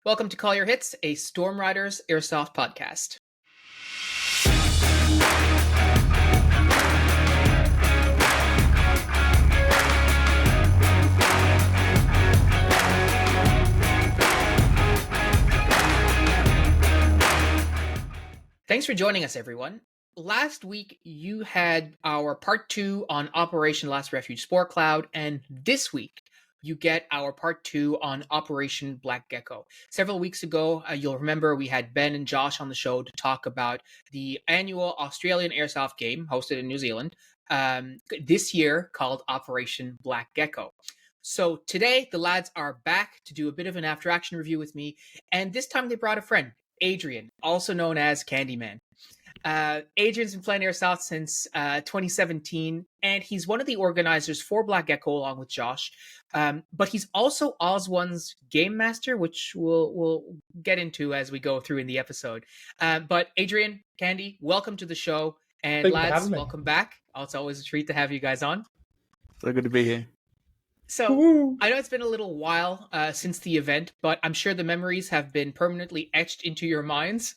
Welcome to Call Your Hits, a Storm Riders Airsoft podcast. Thanks for joining us, everyone. Last week, you had our part 2 on Operation Last Refuge Spore Cloud, and this week, you get our part 2 on Operation Black Gecko. Several weeks ago, you'll remember we had Ben and Josh on the show to talk about the annual Australian Airsoft game hosted in New Zealand this year called Operation Black Gecko. So today, the lads are back to do a bit of an after-action review with me, and this time they brought a friend, Adrian, also known as Candyman. Adrian's been playing Airsoft since 2017, and he's one of the organizers for Black Gecko along with Josh. But he's also Oz1's game master, which we'll get into as we go through in the episode. But Adrian, Candy, welcome to the show. And lads, welcome back. It's always a treat to have you guys on. So good to be here. So, I know it's been a little while since the event, but I'm sure the memories have been permanently etched into your minds.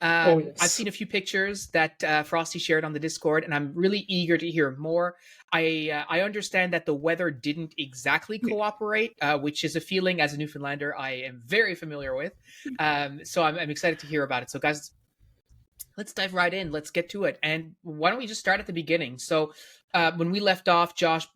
Yes. I've seen a few pictures that Frosty shared on the Discord, and I'm really eager to hear more. I understand that the weather didn't exactly cooperate, which is a feeling as a Newfoundlander I am very familiar with. So I'm excited to hear about it. So guys, let's dive right in. Let's get to it. And why don't we just start at the beginning? So when we left off, Josh,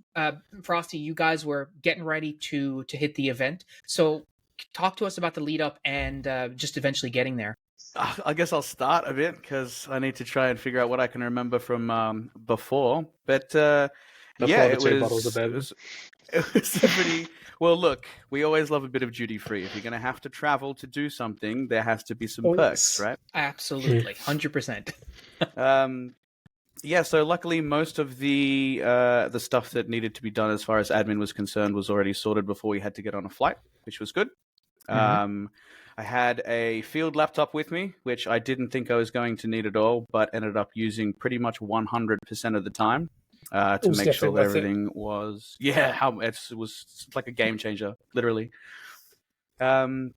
Frosty, you guys were getting ready to hit the event. So talk to us about the lead up and just eventually getting there. I guess I'll start a bit because I need to try and figure out what I can remember from before. But it was pretty... Well, look, we always love a bit of duty-free. If you're going to have to travel to do something, there has to be some perks, right? Absolutely, 100%. So luckily most of the stuff that needed to be done as far as admin was concerned was already sorted before we had to get on a flight, which was good. Mm-hmm. I had a field laptop with me, which I didn't think I was going to need at all, but ended up using pretty much 100% of the time to make sure that everything was... it was like a game changer, literally. And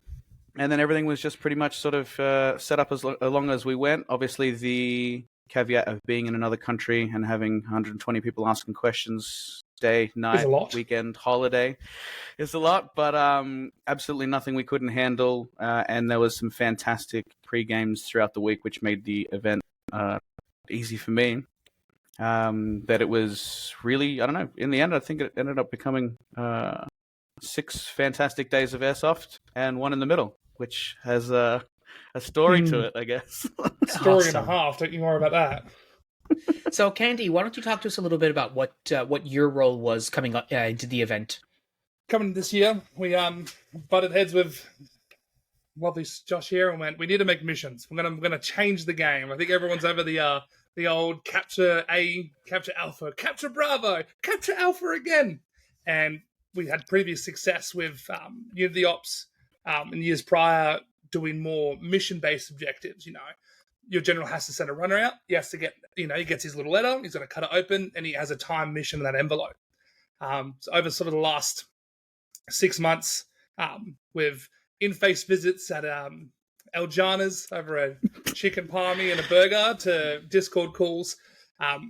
then everything was just pretty much sort of set up as long as we went. Obviously, the caveat of being in another country and having 120 people asking questions day, night, weekend, holiday is a lot, but absolutely nothing we couldn't handle. And there was some fantastic pre-games throughout the week, which made the event easy for me. That it was really, I don't know, in the end, I think it ended up becoming 6 fantastic days of Airsoft and one in the middle, which has a story to it, I guess. Story and a half, don't you worry about that. So, Candy, why don't you talk to us a little bit about what your role was coming up into the event? Coming this year, we butted heads with lovely Josh here and went, we need to make missions. We're gonna change the game. I think everyone's over the old capture A, capture Alpha, capture Bravo, capture Alpha again. And we had previous success with Unity Ops in years prior doing more mission-based objectives, Your general has to send a runner out. He has to get, he gets his little letter. He's going to cut it open, and he has a time mission in that envelope. So over sort of the last 6 months, with in-face visits at El Jana's over a chicken palmy and a burger to Discord calls,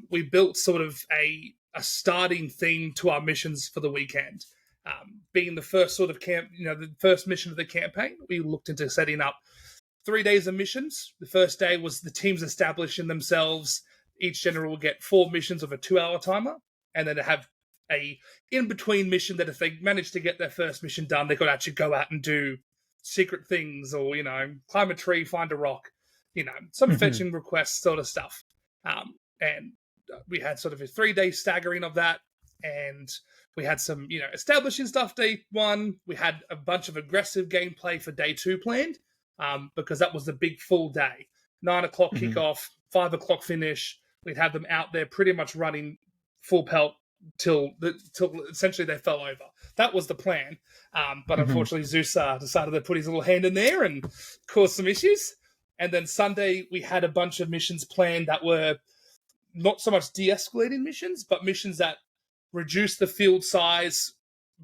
we built sort of a starting theme to our missions for the weekend. Being the first sort of the first mission of the campaign, we looked into setting up 3 days of missions. The first day was the teams establishing themselves. Each general will get 4 missions of a 2-hour timer, and then they have a in-between mission that if they manage to get their first mission done, they could actually go out and do secret things or, climb a tree, find a rock, some fetching requests sort of stuff. And we had sort of a 3-day staggering of that, and we had some, establishing stuff day 1. We had a bunch of aggressive gameplay for day 2 planned. Because that was the big full day. 9 o'clock kickoff, 5 o'clock finish. We'd have them out there pretty much running full pelt till essentially they fell over. That was the plan. But unfortunately, Zeus decided to put his little hand in there and cause some issues. And then Sunday, we had a bunch of missions planned that were not so much de-escalating missions, but missions that reduced the field size,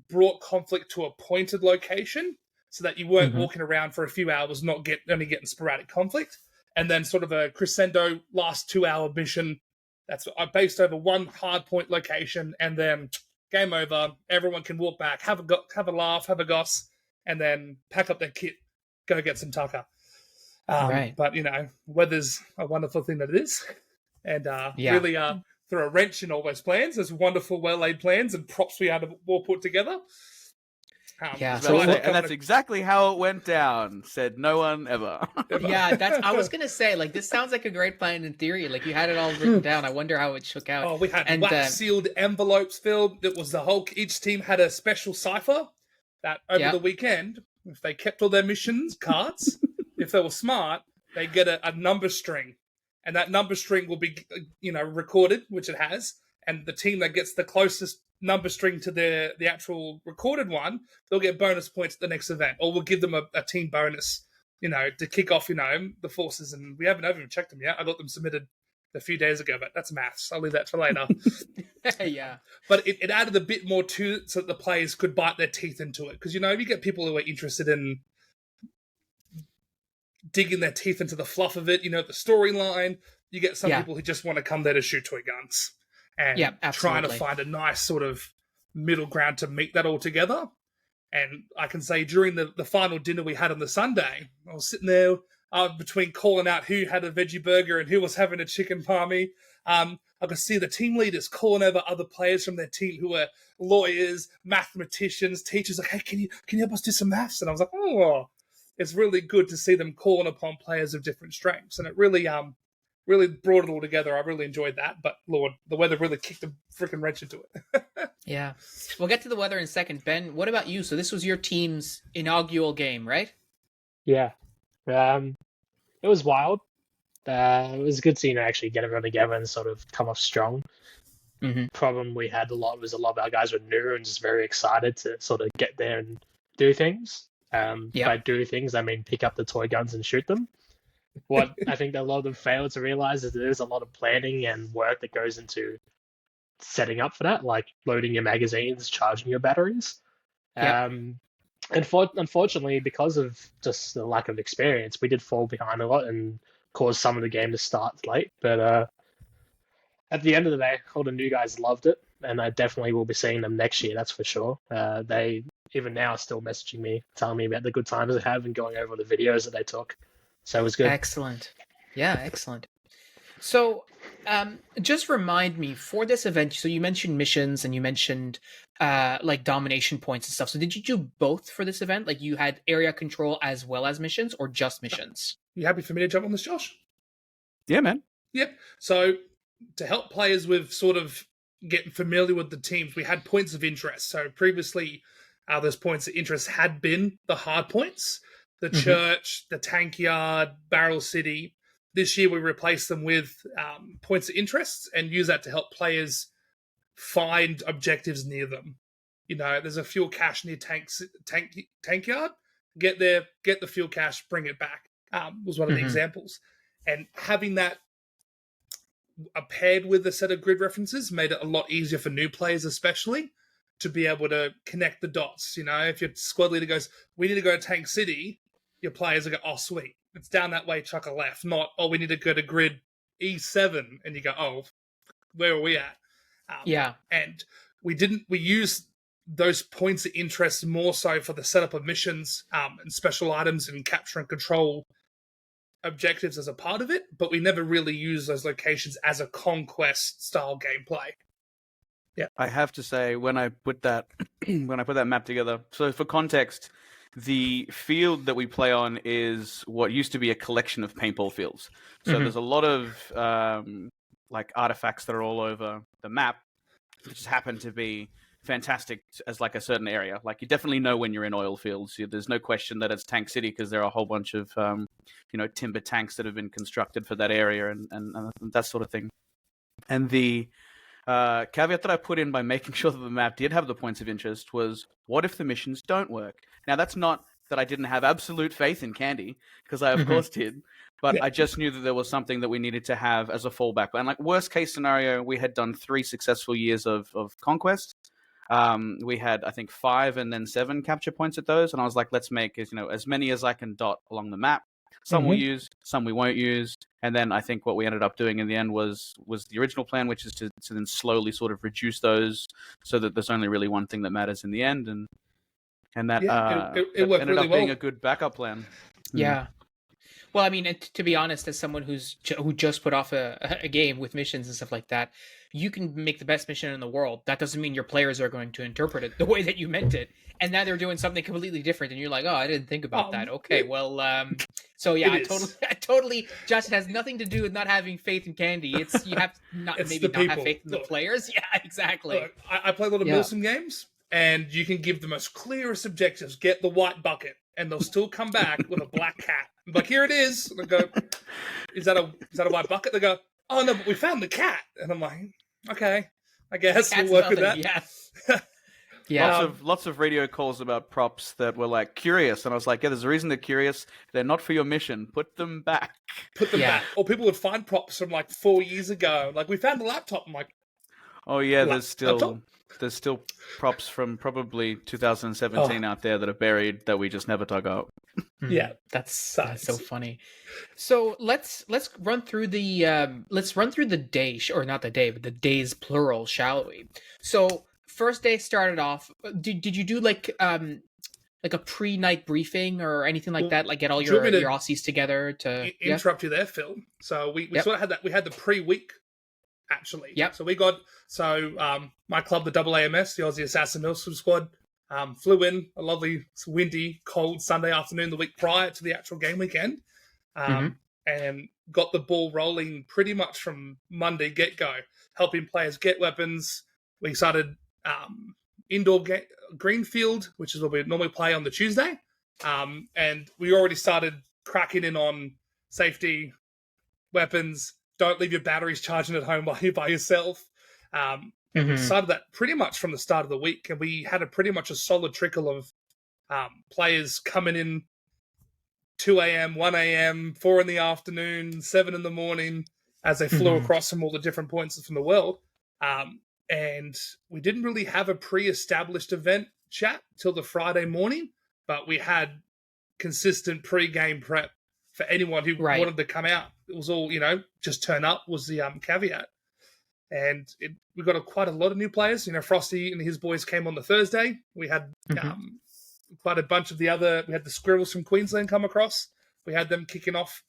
brought conflict to a pointed location, so that you weren't walking around for a few hours, only getting sporadic conflict. And then sort of a crescendo last 2-hour mission that's based over one hardpoint location, and then game over. Everyone can walk back, have a laugh, have a goss, and then pack up their kit, go get some tucker. Right. But, weather's a wonderful thing that it is. And really throw a wrench in all those plans. There's wonderful, well-laid plans and props we had all put together. And that's exactly how it went down, said no one ever. Yeah, I was going to say, like, this sounds like a great plan in theory. Like, you had it all written down. I wonder how it shook out. Oh, we had wax-sealed envelopes filled. It was each team had a special cipher that over the weekend, if they kept all their missions cards, if they were smart, they get a number string. And that number string will be, recorded, which it has. And the team that gets the closest number string to the actual recorded one, they'll get bonus points at the next event. Or we'll give them a team bonus, to kick off, the forces. And I haven't even checked them yet. I got them submitted a few days ago, but that's maths. I'll leave that for later. Yeah. But it added a bit more to it so that the players could bite their teeth into it. Because, you get people who are interested in digging their teeth into the fluff of it, the storyline. You get some people who just want to come there to shoot toy guns. And trying to find a nice sort of middle ground to meet that all together. And I can say during the final dinner we had on the Sunday, I was sitting there between calling out who had a veggie burger and who was having a chicken palmy. I could see the team leaders calling over other players from their team who were lawyers, mathematicians, teachers, like, hey, can you help us do some maths? And I was like, oh, it's really good to see them calling upon players of different strengths. And it really brought it all together. I really enjoyed that. But, Lord, the weather really kicked a freaking wrench into it. Yeah. We'll get to the weather in a second. Ben, what about you? So this was your team's inaugural game, right? Yeah. It was wild. It was good to actually get everyone together and sort of come off strong. Problem we had a lot of our guys were new and just very excited to sort of get there and do things. By do things, I mean pick up the toy guns and shoot them. What I think that a lot of them fail to realize is there's a lot of planning and work that goes into setting up for that, like loading your magazines, charging your batteries. Unfortunately, because of just the lack of experience, we did fall behind a lot and caused some of the game to start late. But at the end of the day, all the new guys loved it, and I definitely will be seeing them next year, that's for sure. They, even now, are still messaging me, telling me about the good times they have and going over the videos that they took. So it was good. Excellent. Yeah, excellent. So just remind me, for this event, so you mentioned missions and you mentioned like domination points and stuff. So did you do both for this event? Like you had area control as well as missions, or just missions? You happy for me to jump on this, Josh? Yeah, man. Yep. So to help players with sort of getting familiar with the teams, we had points of interest. So previously, those points of interest had been the hard points. The church, the tank yard, Barrel City. This year we replaced them with points of interest and use that to help players find objectives near them. There's a fuel cache near tank yard. Get there, get the fuel cache, bring it back. Was one of the examples. And having that paired with a set of grid references made it a lot easier for new players especially to be able to connect the dots. If your squad leader goes, we need to go to Tank City, your players will go, oh, sweet. It's down that way, chuck a left. Not, oh, we need to go to grid E7. And you go, oh, where are we at? And we used those points of interest more so for the setup of missions and special items and capture and control objectives as a part of it. But we never really used those locations as a conquest style gameplay. Yeah. I have to say, when I put that map together, so for context, the field that we play on is what used to be a collection of paintball fields. So there's a lot of like artifacts that are all over the map, which just happen to be fantastic as like a certain area. Like you definitely know when you're in oil fields. There's no question that it's Tank City because there are a whole bunch of timber tanks that have been constructed for that area and that sort of thing. And the caveat that I put in by making sure that the map did have the points of interest was, what if the missions don't work? Now, that's not that I didn't have absolute faith in Candy, because I, of course, did. But I just knew that there was something that we needed to have as a fallback. And like worst case scenario, we had done 3 successful years of Conquest. We had, I think, 5 and then 7 capture points at those, and I was like, let's make as many as I can dot along the map. Some we'll use, some we won't use, and then I think what we ended up doing in the end was the original plan, which is to then slowly sort of reduce those so that there's only really one thing that matters in the end, and that, it worked ended really up being well. a good backup plan. Yeah. Well, I mean, to be honest, as someone who just put off a game with missions and stuff like that, you can make the best mission in the world. That doesn't mean your players are going to interpret it the way that you meant it. And now they're doing something completely different, and you're like, oh, I didn't think about that. Okay, well, so yeah, I totally, Josh, it has nothing to do with not having faith in Candy. It's you have not It's maybe the not have people. faith in the players. Yeah, exactly. Look, I play a lot of Milsim games, and you can give the most clearest objectives. Get the white bucket, and they'll still come back with a black cat. I'm like, here it is. And I go, is that a white bucket? They go, oh no, but we found the cat. And I'm like, okay, I guess we'll work with that. Yeah. Yeah. Lots of radio calls about props that were like curious, and I was like, yeah, there's a reason they're curious. They're not for your mission. Put them back. Put them back. Or people would find props from like 4 years ago. Like, we found the laptop. I'm like, oh yeah, laptop? there's still props from probably 2017 out there that are buried that we just never dug up. Yeah, that's so funny. So let's run through the day, or not the day, but the days plural, shall we? So first day started off. Did you do like a pre-night briefing or anything like that? Like get all your Aussies together to interrupt you there, Phil. So we sort of had that. We had the pre-week actually. Yep. So we got my club, the AAMS, the Aussie Assassin Milsim Squad, flew in a lovely, windy, cold Sunday afternoon the week prior to the actual game weekend, and got the ball rolling pretty much from Monday get-go, helping players get weapons. We started indoor Greenfield, which is what we normally play on the Tuesday, and we already started cracking in on safety, weapons. Don't leave your batteries charging at home while you're by yourself. We started that pretty much from the start of the week, and we had pretty much a solid trickle of players coming in 2 a.m., 1 a.m., 4 in the afternoon, 7 in the morning, as they flew across from all the different points from the world. And we didn't really have a pre-established event chat till the Friday morning, but we had consistent pre-game prep for anyone who wanted to come out. It was all, just turn up was the caveat. And we got quite a lot of new players. Frosty and his boys came on the Thursday. We had quite a bunch of we had the Squirrels from Queensland come across. We had them kicking off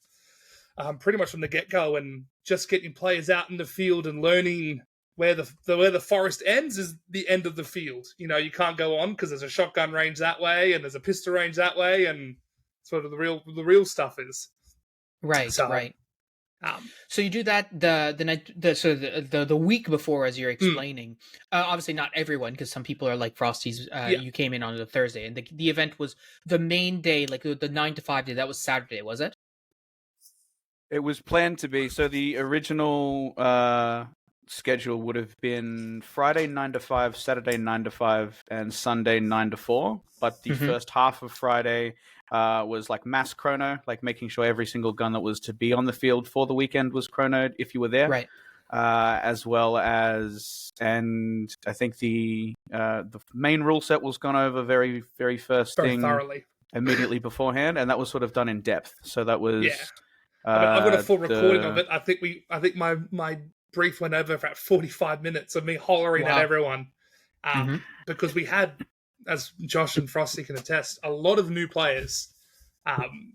pretty much from the get-go, and just getting players out in the field and learning where the forest ends is the end of the field. You can't go on because there's a shotgun range that way and there's a pistol range that way, and sort of the real stuff is. Right, right. So you do that the week before, as you're explaining. Obviously, not everyone, because some people are like Frosty's. You came in on the Thursday, and the event was the main day, like the 9 to 5 day. That was Saturday, was it? It was planned to be. So the original schedule would have been Friday 9 to 5, Saturday 9 to 5, and Sunday 9 to 4. But the first half of Friday was like mass chrono, like making sure every single gun that was to be on the field for the weekend was chronoed if you were there. Right. As well as, and I think the main rule set was gone over very, very first thing thoroughly immediately beforehand, and that was sort of done in depth. So that was I've got a full recording of it. I think my brief went over for about 45 minutes of me hollering at everyone, because we had, as Josh and Frosty can attest, a lot of new players.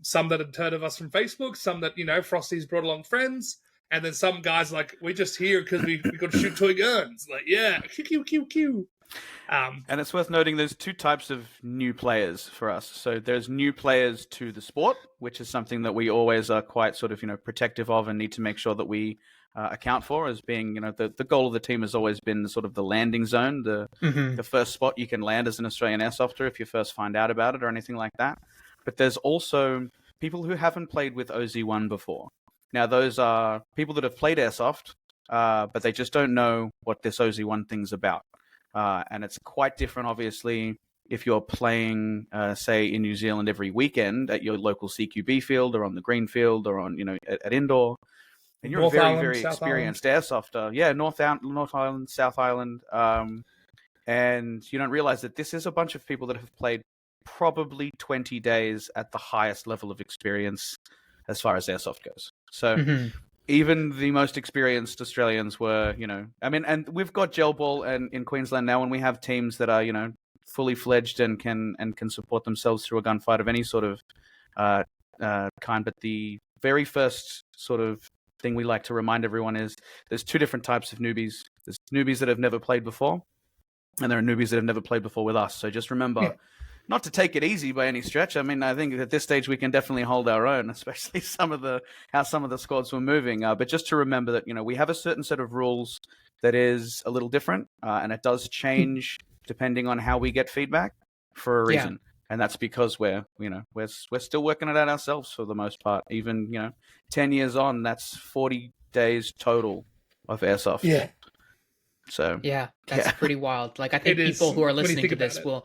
Some that had heard of us from Facebook, some that Frosty's brought along friends, and then some guys like, we're just here because we got to shoot toy guns. Like, yeah, Q. And it's worth noting there's two types of new players for us. So there's new players to the sport, which is something that we always are quite sort of protective of and need to make sure that we account for as being, the goal of the team has always been sort of the landing zone, the first spot you can land as an Australian Airsofter if you first find out about it or anything like that. But there's also people who haven't played with OZ1 before. Now, those are people that have played Airsoft, but they just don't know what this OZ1 thing's about. And it's quite different, obviously, if you're playing, say, in New Zealand every weekend at your local CQB field or on the green field or on, at indoor. And you're North a very, Island, very South experienced Airsofter. Yeah, North Island, South Island. and you don't realize that this is a bunch of people that have played probably 20 days at the highest level of experience as far as airsoft goes. So even the most experienced Australians were, and we've got gel ball and in Queensland now, and we have teams that are, fully fledged and can support themselves through a gunfight of any sort of kind. But the very first sort of thing we like to remind everyone is there's two different types of newbies. There's newbies that have never played before, and there are newbies that have never played before with us. So just remember not to take it easy by any stretch. I mean, I think at this stage we can definitely hold our own, especially how some of the squads were moving. But just to remember that, we have a certain set of rules that is a little different, and it does change depending on how we get feedback for a reason. And that's because we're still working it out ourselves for the most part. Even, 10 years on, that's 40 days total of airsoft. Yeah. So that's pretty wild. Like, I think people who are listening to this will,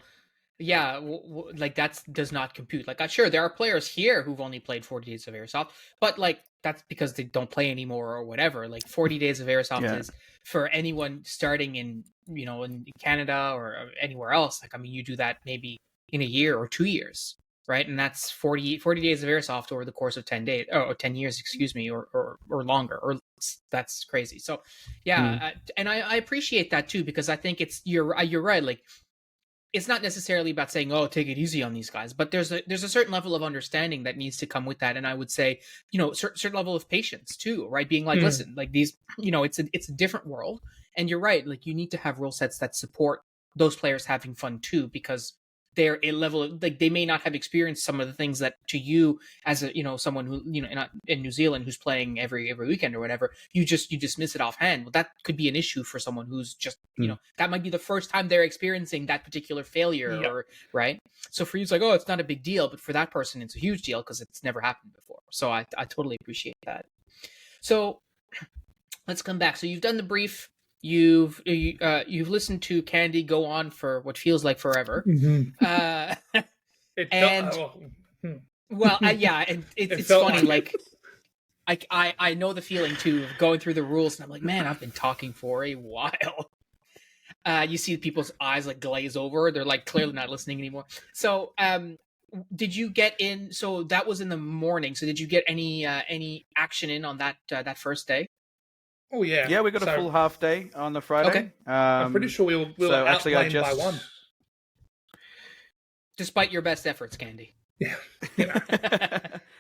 like, that does not compute. Like, sure, there are players here who've only played 40 days of airsoft, but like, that's because they don't play anymore or whatever. Like, 40 days of airsoft is for anyone starting in, in Canada or anywhere else. Like, I mean, you do that maybe in a year or 2 years, right? And that's 40 days of airsoft over the course of 10 days, or 10 years, excuse me, or longer, or that's crazy. So and I appreciate that too, because I think you're right. Like, it's not necessarily about saying, oh, take it easy on these guys, but there's a certain level of understanding that needs to come with that. And I would say, certain level of patience too, right? Being like, listen, like these, it's a different world. And you're right. Like, you need to have rule sets that support those players having fun too, because they're a level of, like, they may not have experienced some of the things that to you as a, someone who, in New Zealand who's playing every weekend or whatever, you dismiss it offhand. Well, that could be an issue for someone who's just, that might be the first time they're experiencing that particular failure or right. So for you, it's like, oh, it's not a big deal. But for that person, it's a huge deal because it's never happened before. So I totally appreciate that. So let's come back. So you've done the brief. You've listened to Candy go on for what feels like forever. And it's funny. Like I know the feeling too of going through the rules, and I'm like, man, I've been talking for a while. You see people's eyes like glaze over; they're like clearly not listening anymore. So, did you get in? So that was in the morning. So did you get any action in on that first day? Oh yeah, yeah. We got a full half day on the Friday. Okay, I'm pretty sure we were outplayed by one. Despite your best efforts, Candy. Yeah.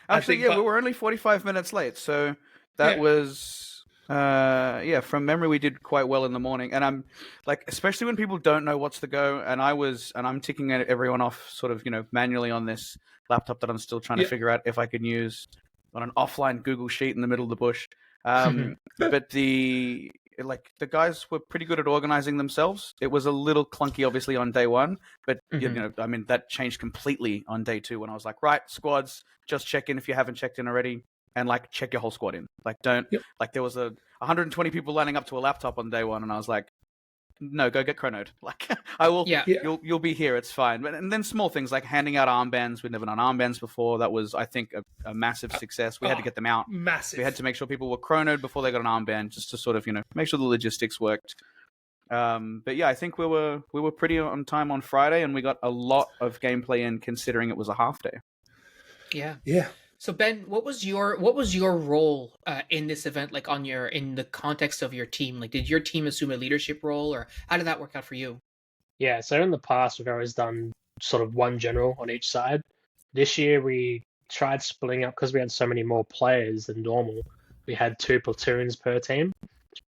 Actually, we were only 45 minutes late, so that was from memory we did quite well in the morning. And I'm like, especially when people don't know what's the go, and I'm ticking everyone off sort of, manually on this laptop that I'm still trying to figure out if I can use on an offline Google sheet in the middle of the bush. But the guys were pretty good at organizing themselves. It was a little clunky, obviously, on day one, but that changed completely on day two when I was like, right, squads, just check in if you haven't checked in already, and like check your whole squad in. Like, don't like there was 120 people lining up to a laptop on day one, and I was like, no, go get chronoed. Like, I will. Yeah. You'll be here. It's fine. And then small things like handing out armbands. We'd never done armbands before. That was, I think, a massive success. We had to get them out. Massive. We had to make sure people were chronoed before they got an armband, just to sort of, make sure the logistics worked. But yeah, I think we were pretty on time on Friday, and we got a lot of gameplay in, considering it was a half day. Yeah. Yeah. So Ben, what was your role in this event? Like in the context of your team, like did your team assume a leadership role, or how did that work out for you? Yeah, so in the past we've always done sort of one general on each side. This year we tried splitting up because we had so many more players than normal. We had 2 platoons per team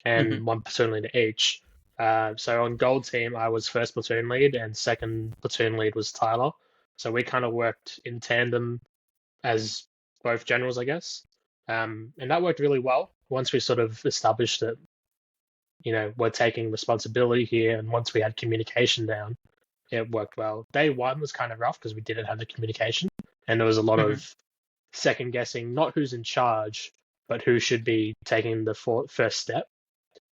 and 1 platoon leader each. So on gold team, I was first platoon lead and second platoon lead was Tyler. So we kind of worked in tandem as both generals, I guess. And that worked really well once we sort of established that, we're taking responsibility here. And once we had communication down, it worked well. Day one was kind of rough because we didn't have the communication. And there was a lot of second guessing, not who's in charge, but who should be taking the first step.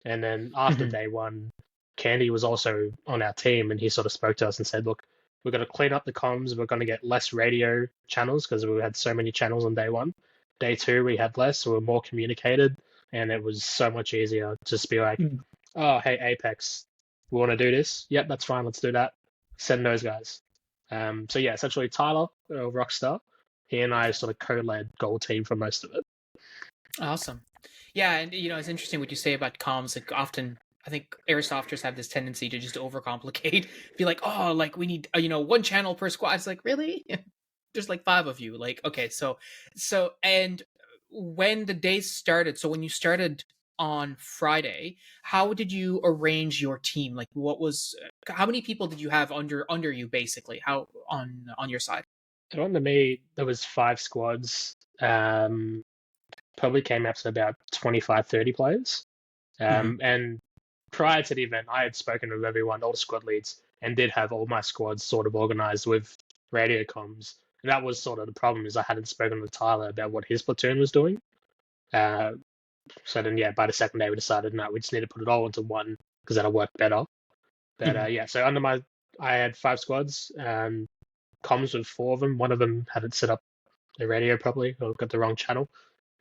And then after day one, Candy was also on our team, and he sort of spoke to us and said, look, we're going to clean up the comms. We're going to get less radio channels because we had so many channels on day one. Day two, we had less, so we were more communicated, and it was so much easier to just be like, oh, hey, Apex, we want to do this. Yep, that's fine. Let's do that. Send those guys. So yeah, essentially Tyler, Rockstar, he and I sort of co-led Gold Team for most of it. Awesome. Yeah, and it's interesting what you say about comms. Like often, I think airsofters have this tendency to just overcomplicate. Be like, oh, like we need one channel per squad. It's like, really? There's like 5 of you. Like, okay, so and when the day started, so when you started on Friday, how did you arrange your team? Like, how many people did you have under you basically? How on your side? So under me, there was 5 squads. Probably came up to about 25, 30 players. And prior to the event, I had spoken with everyone, all the squad leads, and did have all my squads sort of organized with radio comms. And that was sort of the problem, is I hadn't spoken with Tyler about what his platoon was doing. So then, yeah, by the second day, we decided, no, we just need to put it all into one because that'll work better. But yeah, so I had 5 squads, comms with 4 of them. One of them hadn't set up the radio properly or got the wrong channel.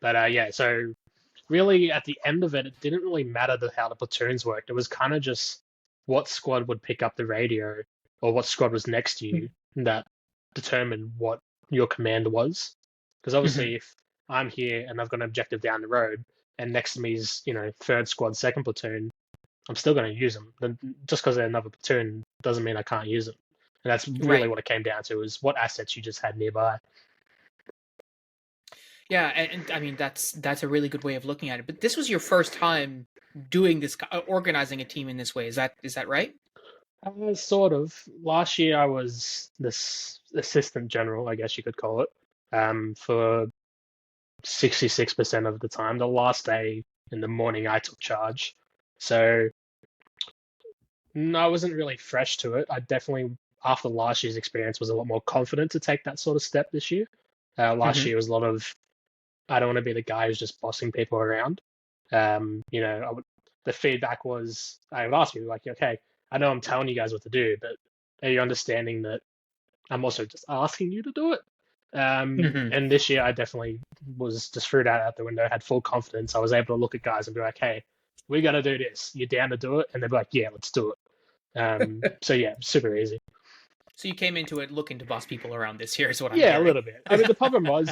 But yeah, so really at the end of it, it didn't really matter how the platoons worked. It was kind of just what squad would pick up the radio or what squad was next to you that determined what your command was. Because obviously, if I'm here and I've got an objective down the road, and next to me is, 3rd squad, 2nd platoon, I'm still going to use them. Then just because they're another platoon doesn't mean I can't use them. And that's really what it came down to, is what assets you just had nearby. Yeah, and I mean that's a really good way of looking at it. But this was your first time doing this, organizing a team in this way. Is that right? Sort of. Last year I was this assistant general, I guess you could call it, for 66% of the time. The last day in the morning I took charge. So no, I wasn't really fresh to it. I definitely, after last year's experience, was a lot more confident to take that sort of step this year. Last year was a lot of, I don't want to be the guy who's just bossing people around. The feedback was, I would ask you, like, okay, I know I'm telling you guys what to do, but are you understanding that I'm also just asking you to do it? And this year I definitely was just threw that out the window, had full confidence. I was able to look at guys and be like, hey, we got to do this. You down to do it? And they'd be like, yeah, let's do it. So yeah, super easy. So you came into it looking to boss people around this year is what I'm hearing. a little bit. I mean, the problem was,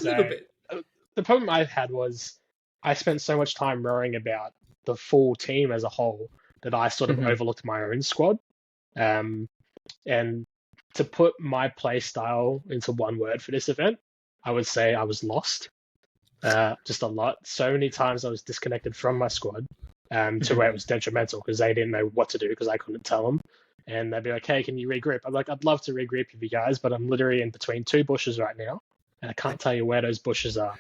the problem I had was I spent so much time worrying about the full team as a whole that I sort of overlooked my own squad. And to put my play style into one word for this event, I would say I was lost. Just a lot. So many times I was disconnected from my squad to where it was detrimental because they didn't know what to do because I couldn't tell them. And they'd be like, hey, can you regroup? I'm like, I'd love to regroup with you guys, but I'm literally in between 2 bushes right now. And I can't tell you where those bushes are.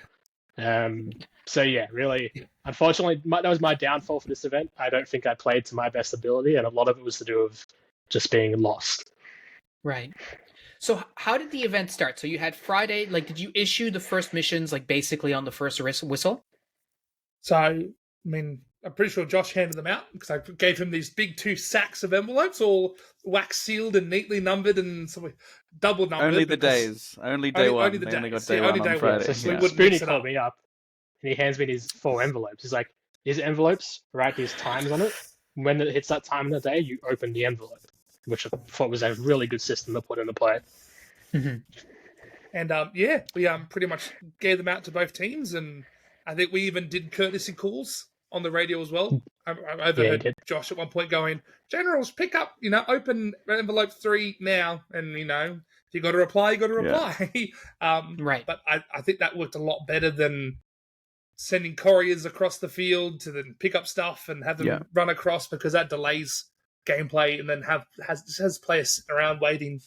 So yeah, really, unfortunately, that was my downfall for this event. I don't think I played to my best ability, and a lot of it was to do with just being lost. Right. So how did the event start? So you had Friday, like, did you issue the first missions, like, basically on the first whistle? So, I mean, I'm pretty sure Josh handed them out because I gave him these big 2 sacks of envelopes, all wax sealed and neatly numbered and double numbered. Only the days. Only day one. Only the they days. only got day one on Friday. So Spoony called me up and he hands me these 4 envelopes. He's like, these envelopes, write these times on it. When it hits that time of the day, you open the envelope, which I thought was a really good system to put into play. And yeah, we pretty much gave them out to both teams, and I think we even did courtesy calls on the radio as well. I overheard Josh at one point going, "Generals, pick up, open envelope 3 now," and if you got to reply, you got to reply. Right. But I think that worked a lot better than sending couriers across the field to then pick up stuff and have them run across, because that delays gameplay and then has players sitting around waiting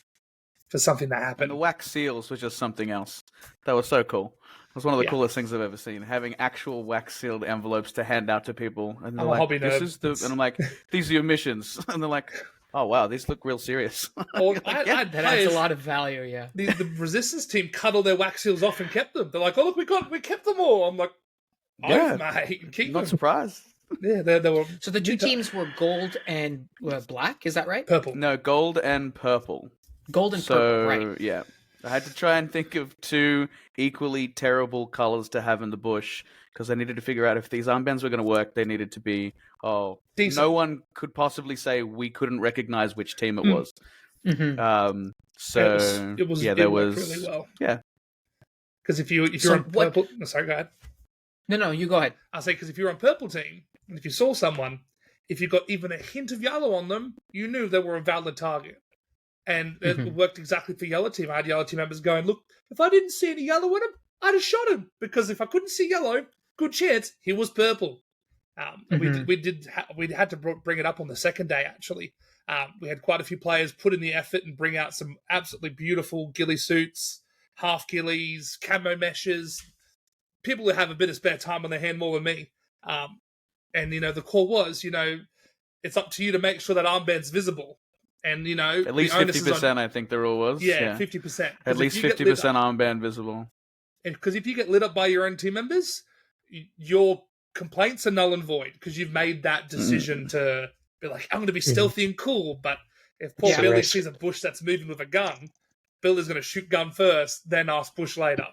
for something to happen. And the wax seals was just something else. That was so cool. It was one of the coolest things I've ever seen. Having actual wax sealed envelopes to hand out to people, and they're like, "This is the," and I'm like, "These are your missions," and they're like, "Oh wow, these look real serious." That adds a lot of value. Yeah, the resistance team cut all their wax seals off and kept them. They're like, "Oh look, we kept them all." I'm like, "Oh mate, keep them." Not surprised. Yeah, they were. So the 2 teams were gold and black. Is that right? Purple. No, gold and purple. Gold and purple, right? Yeah. I had to try and think of two equally terrible colors to have in the bush because I needed to figure out if these armbands were going to work. They needed to be Decent. no one could possibly say we couldn't recognize which team it was. Mm-hmm. So it worked really well. Yeah, because if you're on purple, sorry, go ahead. No, you go ahead. I'll say because if you're on purple team and if you saw someone, if you got even a hint of yellow on them, you knew they were a valid target. And it worked exactly for yellow team. I had yellow team members going, look, if I didn't see any yellow in him, I'd have shot him. Because if I couldn't see yellow, good chance he was purple. We had to bring it up on the second day, actually. We had quite a few players put in the effort and bring out some absolutely beautiful ghillie suits, half ghillies, camo meshes, people who have a bit of spare time on their hand more than me. And, the call was, it's up to you to make sure that armband's visible. And, at least 50%, I think the rule was. Yeah, 50%. At least 50% armband visible. And because if you get lit up by your own team members, your complaints are null and void because you've made that decision to be like, I'm going to be stealthy and cool. But if poor Billy sees a bush that's moving with a gun, Billy's going to shoot gun first, then ask bush later.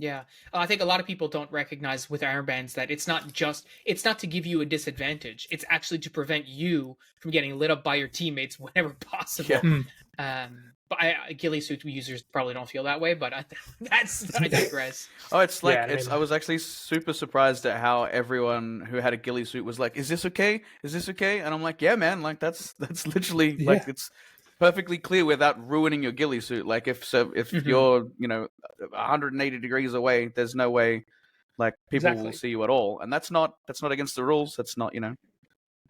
Yeah, I think a lot of people don't recognize with armbands that it's not to give you a disadvantage. It's actually to prevent you from getting lit up by your teammates whenever possible. Yeah. But ghillie suit users probably don't feel that way, but I digress. It's like I was actually super surprised at how everyone who had a ghillie suit was like, "Is this okay? Is this okay?" And I'm like, "Yeah, man. Like that's literally like it's." Perfectly clear without ruining your ghillie suit. Like if you're 180 degrees away, there's no way like people will see you at all, and that's not against the rules. That's not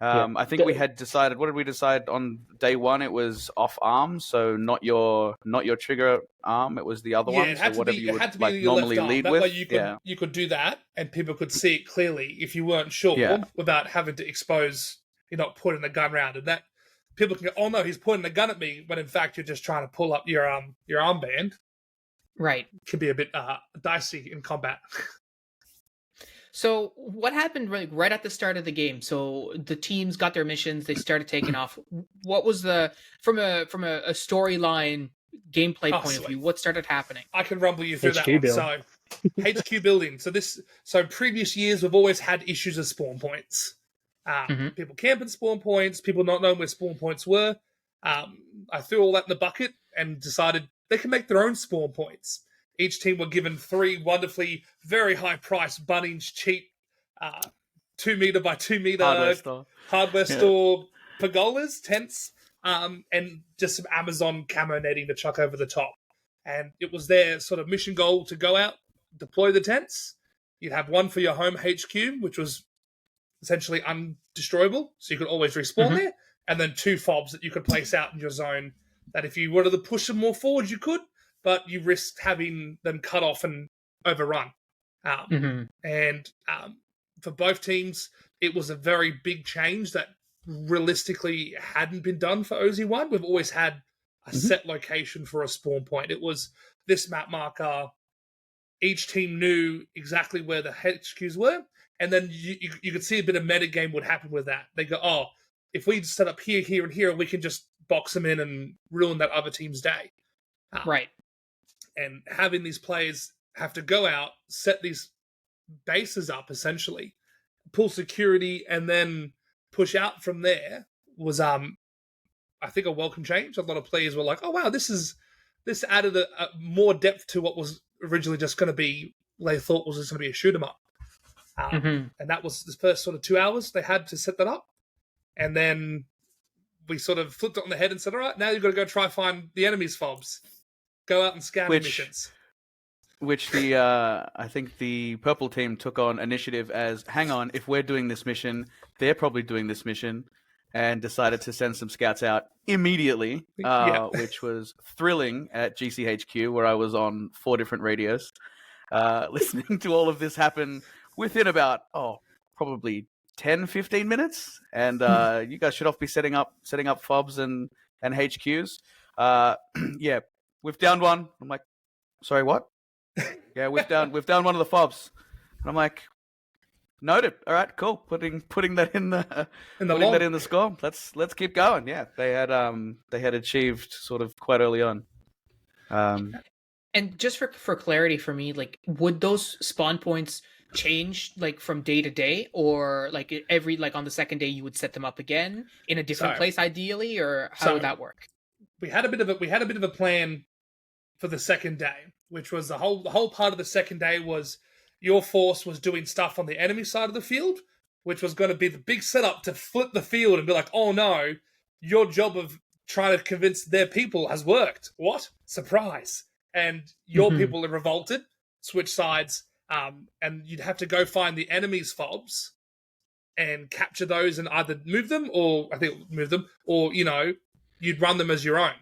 I think we had decided. What did we decide on day one? It was off arm, so not your trigger arm. It was the other one. So whatever you would like normally lead with. That way you could do that, and people could see it clearly if you weren't sure without having to expose. You're not putting the gun round, and that. People can go, oh no, he's pointing a gun at me, when in fact you're just trying to pull up your armband. Right. It can be a bit dicey in combat. So what happened right at the start of the game? So the teams got their missions, they started taking off. What was from a storyline gameplay point of view, what started happening? I can rumble you through that one. So HQ building. So previous years we've always had issues of spawn points. People camping spawn points, people not knowing where spawn points were. I threw all that in the bucket and decided they can make their own spawn points. Each team were given 3 wonderfully, very high-priced Bunnings cheap 2 meter by 2 meter hardware store pergolas, tents, and just some Amazon camo netting to chuck over the top. And it was their sort of mission goal to go out, deploy the tents. You'd have one for your home HQ, which was essentially undestroyable, so you could always respawn there, and then 2 fobs that you could place out in your zone that if you wanted to push them more forward, you could, but you risked having them cut off and overrun. And for both teams, it was a very big change that realistically hadn't been done for OZ1. We've always had a set location for a spawn point. It was this map marker. Each team knew exactly where the HQs were, and then you could see a bit of metagame would happen with that. They go, oh, if we set up here, here, and here, we can just box them in and ruin that other team's day. Right. And having these players have to go out, set these bases up, essentially, pull security, and then push out from there was, I think, a welcome change. A lot of players were like, oh, wow, this added a more depth to what was originally just going to be, they thought was just going to be a shoot 'em up. And that was the first sort of 2 hours they had to set that up. And then we sort of flipped it on the head and said, all right, now you've got to go try find the enemy's fobs. Go out and scan missions. Which I think the purple team took on initiative as, hang on, if we're doing this mission, they're probably doing this mission, and decided to send some scouts out immediately, which was thrilling at GCHQ, where I was on 4 different radios, listening to all of this happen within about, probably 10, 15 minutes. And you guys should all be setting up fobs and HQs. We've downed one. I'm like, sorry, what? Yeah, we've downed one of the fobs. And I'm like, noted. All right, cool. Putting that in the score. Let's keep going. Yeah, they had achieved sort of quite early on. And just for clarity for me, like, would those spawn points change like from day to day, or like every like on the second day you would set them up again in a different place ideally, or how would that work? We had a bit of a plan for the second day, which was the whole part of the second day was your force was doing stuff on the enemy side of the field, which was going to be the big setup to flip the field and be like, oh no, your job of trying to convince their people has worked. What? Surprise. And your people are revolted, switch sides, and you'd have to go find the enemy's fobs and capture those and either move them, or you'd run them as your own.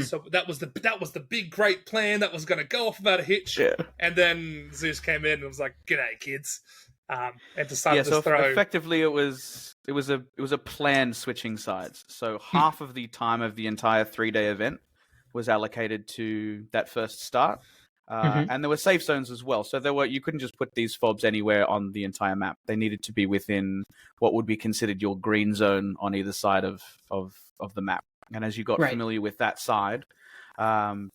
So that was the big great plan that was going to go off without a hitch. Yeah. And then Zeus came in and was like, "G'day, kids," and decided to throw. Effectively, it was a planned switching sides. So half of the time of the entire 3-day event was allocated to that first start. And there were safe zones as well. So you couldn't just put these fobs anywhere on the entire map. They needed to be within what would be considered your green zone on either side of the map. And as you got familiar with that side,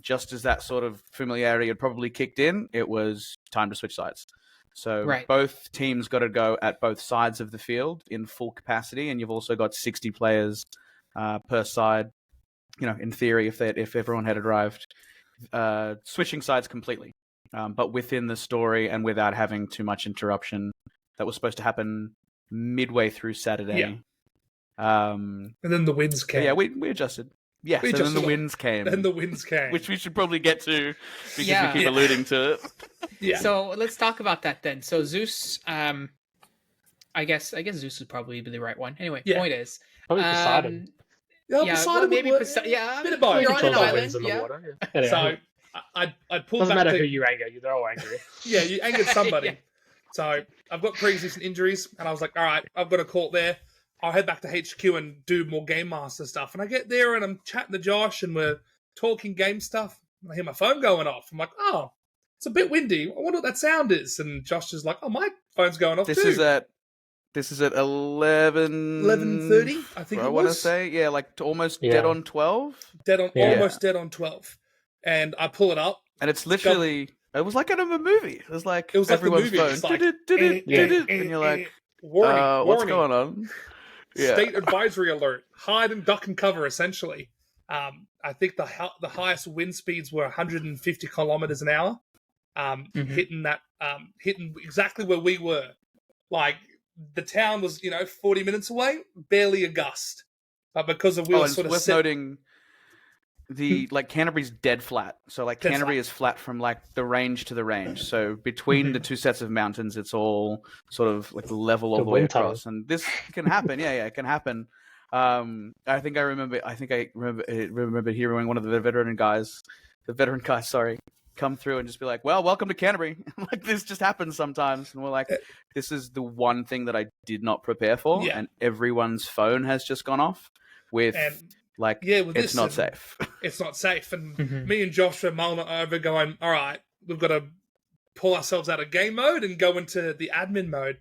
just as that sort of familiarity had probably kicked in, it was time to switch sides. So both teams got to go at both sides of the field in full capacity, and you've also got 60 players per side. You know, in theory, if everyone had arrived, switching sides completely, but within the story and without having too much interruption. That was supposed to happen midway through Saturday. Yeah. And then the winds came. Yeah, we adjusted. Yeah, so then the winds came. Then the winds came. Which we should probably get to because we keep alluding to it. Yeah. So let's talk about that then. So Zeus, I guess Zeus would probably be the right one. Anyway, point is, probably Poseidon. Poseidon maybe Poseidon. Bit of both. You're on an island. So I'd pull doesn't back. Matter who you anger, they're all angry. Yeah, you angered somebody. So I've got pre-existing injuries, and I was like, all right, I've got a call there. I'll head back to HQ and do more Game Master stuff. And I get there and I'm chatting to Josh and we're talking game stuff. And I hear my phone going off. I'm like, oh, it's a bit windy. I wonder what that sound is. And Josh is like, oh, my phone's going off This too. is at 11:30, I think it was. I want to say, like almost dead on 12. Almost dead on 12. And I pull it up. And it's literally, it was like out of a movie. It was like everyone's movie. phone. Like, and you're like, warning, what's going on? Yeah. State advisory alert. Hide and duck and cover, essentially. I think the highest wind speeds were 150 kilometers an hour, hitting exactly where we were. Like, the town was, 40 minutes away, barely a gust. But because of wheels sort of worth noting, Canterbury's dead flat. So Canterbury is flat from the range to the range. So between the two sets of mountains, it's all sort of level all the way across. And this can happen. It can happen. I remember hearing one of the veteran guys, come through and just be like, well, welcome to Canterbury. This just happens sometimes. And we're like, this is the one thing that I did not prepare for. Yeah. And everyone's phone has just gone off with... it's not safe. It's not safe. And me and Josh are mulling over going, all right, we've got to pull ourselves out of game mode and go into the admin mode.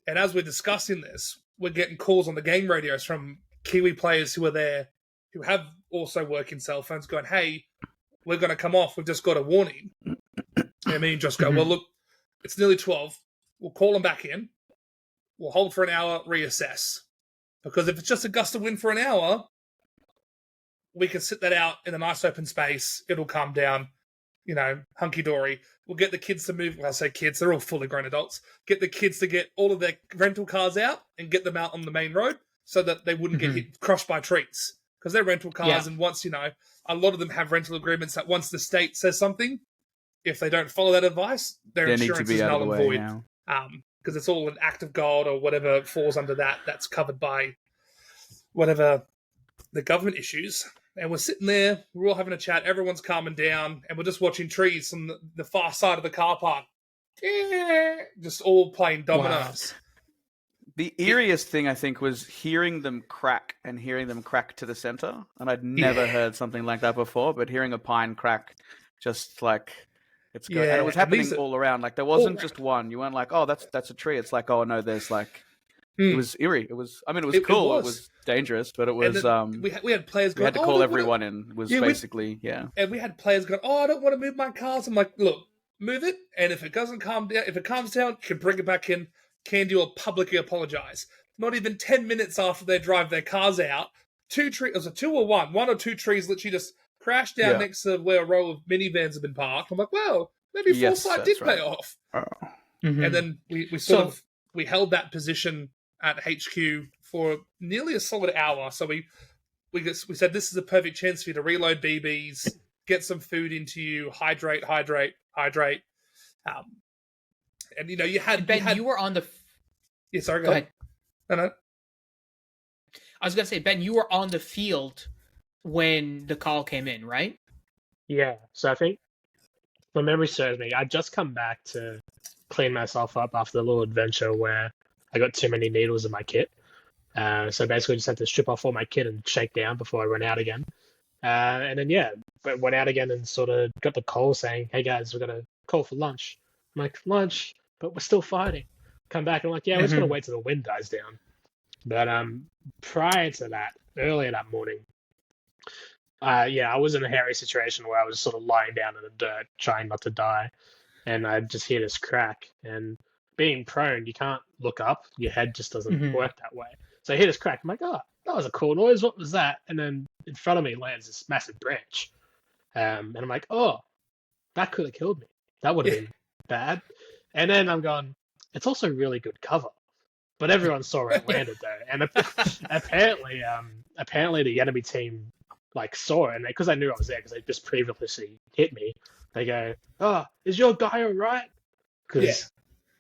And as we're discussing this, we're getting calls on the game radios from Kiwi players who are there, who have also working cell phones going, hey, we're going to come off. We've just got a warning. And me and Josh go, well, look, it's nearly 12. We'll call them back in. We'll hold for an hour, reassess. Because if it's just a gust of wind for an hour... we can sit that out in a nice open space. It'll calm down, hunky-dory. We'll get the kids to move. Well, I say kids, they're all fully grown adults. Get the kids to get all of their rental cars out and get them out on the main road so that they wouldn't get crushed by trees. Because they're rental cars, and once, a lot of them have rental agreements that once the state says something, if they don't follow that advice, their insurance is null and void. Because it's all an act of God or whatever falls under that's covered by whatever the government issues. And we're sitting there, we're all having a chat, everyone's calming down, and we're just watching trees from the far side of the car park. Just all playing dominoes. Wow. The eeriest thing, I think, was hearing them crack to the center. And I'd never heard something like that before, but hearing a pine crack just it's good. And it was happening all around. There wasn't just one. You weren't like, oh, that's a tree. It's like, oh, no, there's It was eerie. It was. I mean, it was It cool. It was. was dangerous, but it was. We had players We going, had to "Oh, call look, everyone in. It was basically And we had players going, "Oh, I don't want to move my cars." I'm like, "Look, move it, and if it doesn't calm down, if it calms down, you can bring it back in. Can you publicly apologize?" Not even 10 minutes after they drive their cars out, it was a two or one or two trees literally just crashed down next to where a row of minivans have been parked. I'm like, well, maybe foresight did pay off. Oh. Mm-hmm. And then we held that position at HQ for nearly a solid hour. So we said this is a perfect chance for you to reload BBs, get some food into you, hydrate. And you had Ben. You were on the. Yeah, sorry. Go ahead. No. I was gonna say, Ben, you were on the field when the call came in, right? Yeah. So I think, if my memory serves me, I'd just come back to clean myself up after the little adventure where I got too many needles in my kit. So basically just had to strip off all my kit and shake down before I run out again. And then, went out again and sort of got the call saying, "Hey guys, we're going to call for lunch." I'm like, "Lunch? But we're still fighting." Come back and I'm like, "Yeah, we're just going to wait till the wind dies down." But prior to that, earlier that morning, I was in a hairy situation where I was sort of lying down in the dirt, trying not to die. And I just hear this crack. And being prone, you can't look up. Your head just doesn't work that way. So I hear this crack. I'm like, "Oh, that was a cool noise. What was that?" And then in front of me lands this massive branch. And I'm like, "Oh, that could have killed me. That would have been bad." And then I'm going, it's also really good cover. But everyone saw where it landed though. And apparently the enemy team saw it, and because I knew I was there because they just previously hit me, they go, "Oh, is your guy all right?" Because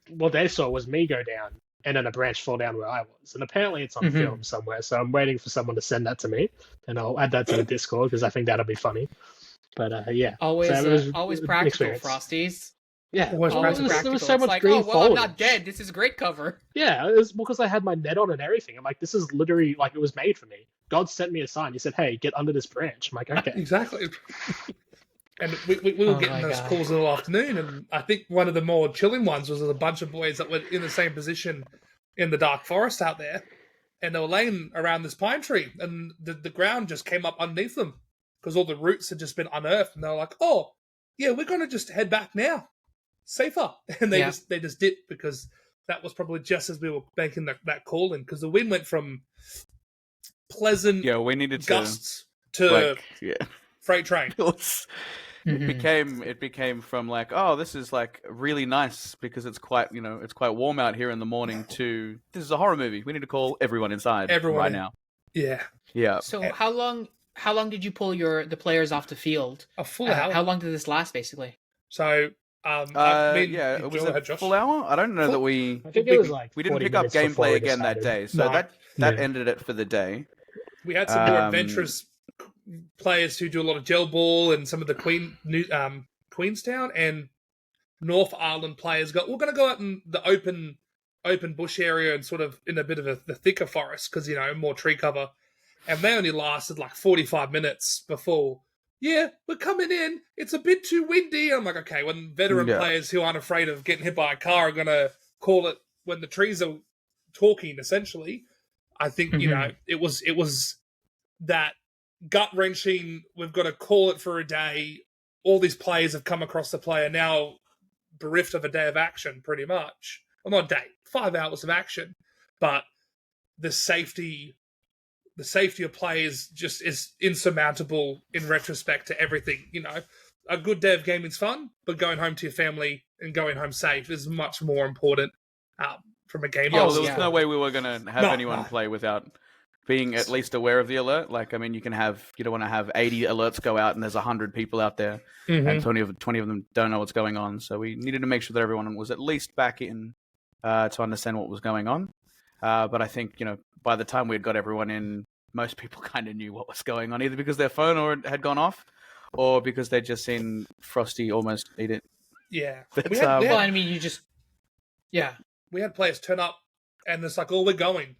what they saw was me go down and then a branch fall down where I was. And apparently it's on film somewhere. So I'm waiting for someone to send that to me, and I'll add that to the Discord because I think that'll be funny. But yeah, always practical, Frosties. Yeah, always practical. There was so much like, green I'm not dead. This is great cover. Yeah, it was because I had my net on and everything. I'm like, this is literally it was made for me. God sent me a sign. He said, "Hey, get under this branch." I'm like, okay. Exactly. And we were getting those calls all afternoon, and I think one of the more chilling ones was a bunch of boys that were in the same position in the dark forest out there, and they were laying around this pine tree, and the ground just came up underneath them because all the roots had just been unearthed, and they were like, "Oh, yeah, we're going to just head back now. Safer." And they just dipped because that was probably just as we were making that call in, because the wind went from pleasant we needed gusts to freight train. It became from this is really nice because it's quite warm out here in the morning to this is a horror movie. We need to call everyone inside right now. Yeah. So how long did you pull the players off the field? A full hour. How long did this last, basically? So it was a full hour. I don't know that we. I think it was we didn't pick up gameplay again that day, so that ended it for the day. We had some more adventurous players who do a lot of gel ball, and some of the Queenstown and North Ireland players we're going to go out in the open bush area and sort of in a bit of the thicker forest because more tree cover, and they only lasted 45 minutes before. Yeah, we're coming in. It's a bit too windy. I'm like, okay, when veteran players who aren't afraid of getting hit by a car are going to call it when the trees are talking, essentially. I think, it was that gut-wrenching, we've got to call it for a day. All these players have come across the player now bereft of a day of action, pretty much. Well, not a day, 5 hours of action. But the safety of players just is insurmountable in retrospect to everything. A good day of gaming is fun, but going home to your family and going home safe is much more important from a game. There was no way we were going to have anyone play without being at least aware of the alert. You don't want to have 80 alerts go out and there's 100 people out there and 20 of them don't know what's going on. So we needed to make sure that everyone was at least back in to understand what was going on. But I think, by the time we had got everyone in, most people kind of knew what was going on, either because their phone had gone off or because they'd just seen Frosty almost eat it. Yeah. We had players turn up and it's we're going.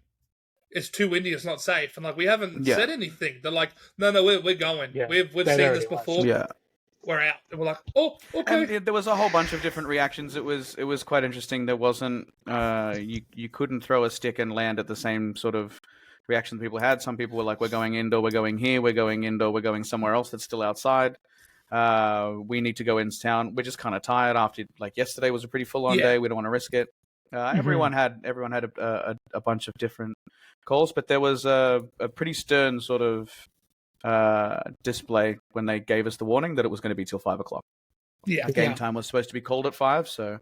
It's too windy, it's not safe. And we haven't said anything. They're like, no, we're going. Yeah. We've seen this before. Yeah. we're out. And we're like, oh, okay. And there was a whole bunch of different reactions. It was quite interesting. There wasn't you couldn't throw a stick and land at the same sort of reaction people had. Some people were like, we're going indoor, we're going here, we're going indoor, we're going somewhere else that's still outside. We need to go into town. We're just kind of tired after, like, yesterday was a pretty full on day. We don't want to risk it. Everyone had a bunch of different calls, but there was a pretty stern sort of display when they gave us the warning that it was going to be till 5 o'clock. Yeah, the game time was supposed to be called at 5, so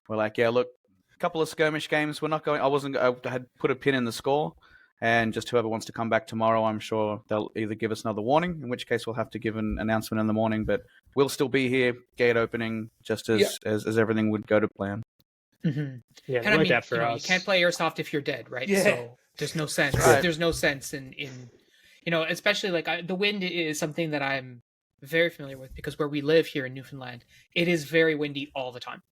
we're like, yeah, look, a couple of skirmish games. We're not going. I had put a pin in the score, and just whoever wants to come back tomorrow, I'm sure they'll either give us another warning, in which case we'll have to give an announcement in the morning. But we'll still be here, gate opening, just as everything would go to plan. Mm-hmm. Yeah, and I mean, you can't play Airsoft if you're dead, right? Yeah. So there's no sense. Right. There's no sense in especially like the wind is something that I'm very familiar with, because where we live here in Newfoundland, it is very windy all the time.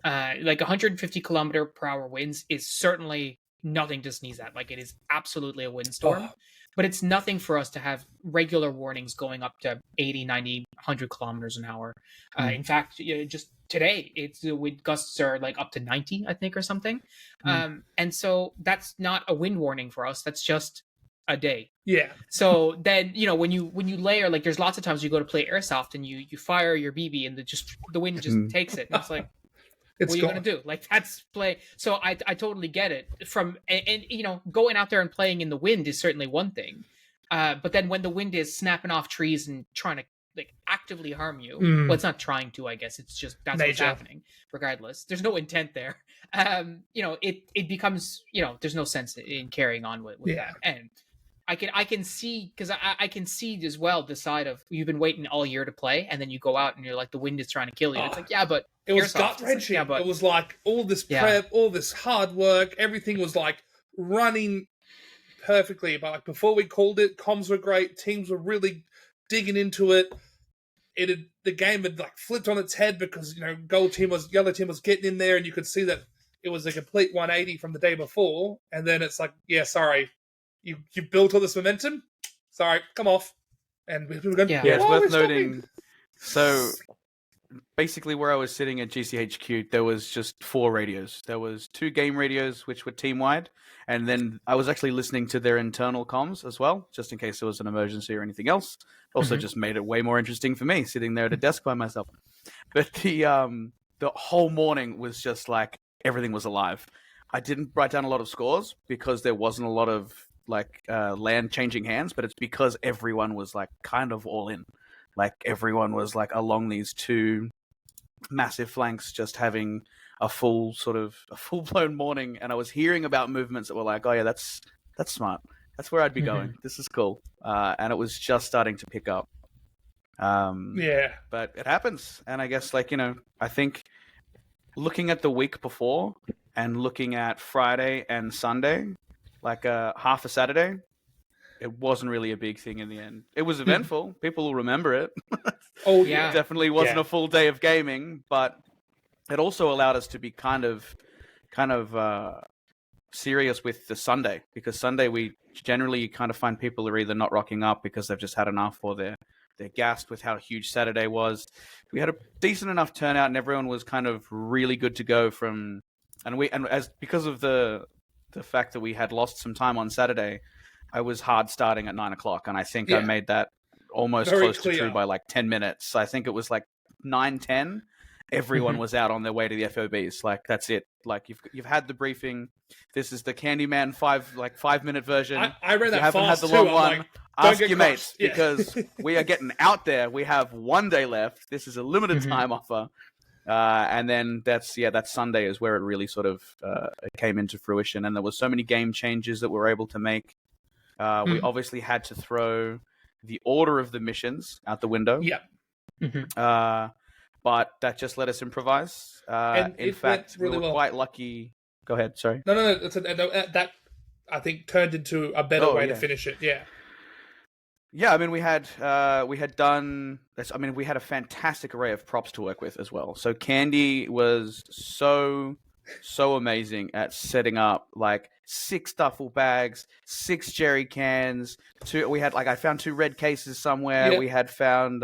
Like 150 kilometer per hour winds is certainly nothing to sneeze at. Like, it is absolutely a windstorm, but it's nothing for us to have regular warnings going up to 80, 90, 100 kilometers an hour. In fact, just today, the wind gusts are like up to 90, I think, or something. And so that's not a wind warning for us. That's just a day. Yeah. So then, when you layer, like, there's lots of times you go to play Airsoft and you fire your BB and the wind just takes it. And it's like, what are you going to do? Like, that's play. So I totally get it. And going out there and playing in the wind is certainly one thing. But then when the wind is snapping off trees and trying to, like, actively harm you, well, it's not trying to, I guess. It's just, that's what's happening regardless. There's no intent there. It becomes, there's no sense in carrying on with that. And I can see, because I can see as well the side of, you've been waiting all year to play, and then you go out and you're like, the wind is trying to kill you. It's like, yeah, but it was gut-wrenching. It was like all this prep, all this hard work, everything was like running perfectly. But like before we called it, comms were great, teams were really digging into it. The game had like flipped on its head because the other team was getting in there, and you could see that it was a complete 180 from the day before. And then it's like, yeah, sorry. You built all this momentum. Sorry, come off. And we're going. Yeah, it's worth noting. So basically, where I was sitting at GCHQ, there was just 4 radios. There was 2 game radios, which were team wide, and then I was actually listening to their internal comms as well, just in case there was an emergency or anything else. Also, just made it way more interesting for me sitting there at a desk by myself. But the whole morning was just like everything was alive. I didn't write down a lot of scores because there wasn't a lot of land changing hands, but it's because everyone was like kind of all in. Like, everyone was like along these 2 massive flanks, just having a full blown morning. And I was hearing about movements that were like, oh yeah, that's smart. That's where I'd be going. This is cool. And it was just starting to pick up. But it happens. And I guess I think looking at the week before and looking at Friday and Sunday, like half a Saturday, it wasn't really a big thing in the end. It was eventful. People will remember it. Oh, yeah. It definitely wasn't a full day of gaming, but it also allowed us to be kind of serious with the Sunday, because Sunday we generally kind of find people are either not rocking up because they've just had enough, or they're gassed with how huge Saturday was. We had a decent enough turnout, and everyone was kind of really good to go because of the fact that we had lost some time on Saturday, I was hard starting at 9 o'clock, and I think I made that almost very close clear. to true by like 10 minutes. I think it was like 9:10. Everyone was out on their way to the FOBs. Like, that's it. Like, you've had the briefing. This is the Candyman 5-minute version. I read that. If you haven't had the long one, ask your mates, because we are getting out there. We have 1 day left. This is a limited time offer. And then that Sunday is where it really sort of came into fruition. And there was so many game changes that we were able to make. We obviously had to throw the order of the missions out the window. Yeah. But that just let us improvise. In fact, we were quite lucky. Go ahead. Sorry. No. That I think turned into a better way to finish it. Yeah. Yeah, I mean, we had done this. I mean, we had a fantastic array of props to work with as well. So Candy was so amazing at setting up like 6 duffel bags, 6 jerry cans. I found 2 red cases somewhere. Yeah. We had found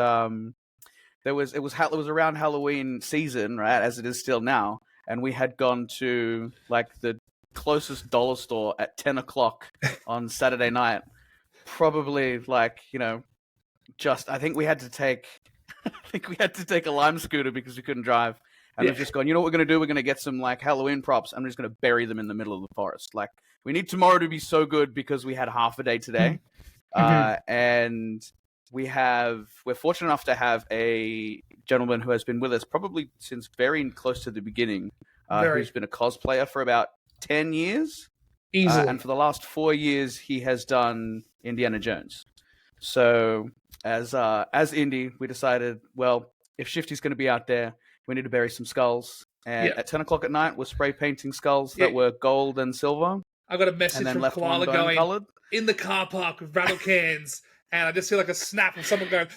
it was around Halloween season, right, as it is still now, and we had gone to like the closest dollar store at 10 o'clock on Saturday night. Probably like, I think we had to take a Lime scooter because we couldn't drive. And we've just gone, you know what we're going to do? We're going to get some like Halloween props. I'm just going to bury them in the middle of the forest. Like, we need tomorrow to be so good because we had half a day today. And we're fortunate enough to have a gentleman who has been with us probably since very close to the beginning, who's been a cosplayer for about 10 years. Easily. And for the last 4 years, he has done Indiana Jones. So as Indy, we decided, well, if Shifty's going to be out there, we need to bury some skulls. And at 10 o'clock at night, we're spray painting skulls that were gold and silver. I got a message from Koala going, colored. In the car park with rattle cans, and I just feel like a snap of someone going,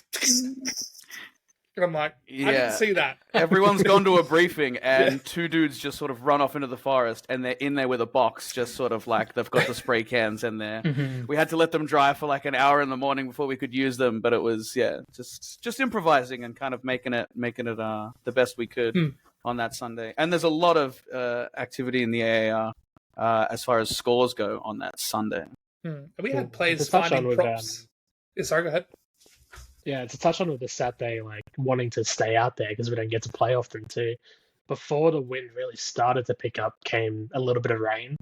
and I'm like, I didn't see that. Everyone's gone to a briefing, and two dudes just sort of run off into the forest, and they're in there with a box, just sort of like they've got the spray cans in there. We had to let them dry for like an hour in the morning before we could use them, but it was just improvising and kind of making it the best we could on that Sunday. And there's a lot of activity in the AAR as far as scores go on that Sunday. We had players finding props. Sorry, go ahead. Yeah, to touch on with the Saturday, like wanting to stay out there because we don't get to play often too. Before the wind really started to pick up, came a little bit of rain,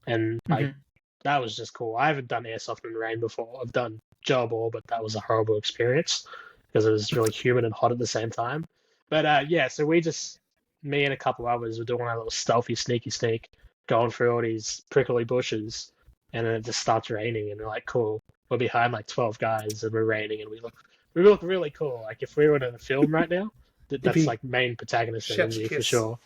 and that was just cool. I haven't done airsoft in rain before. I've done gel ball, but that was a horrible experience because it was really humid and hot at the same time. But so me and a couple others were doing our little stealthy sneak, going through all these prickly bushes, and then it just starts raining, and we're like, cool. We're behind like 12 guys, and we're raining, and we look really cool. Like if we were in a film right now, that's like main protagonist energy for sure.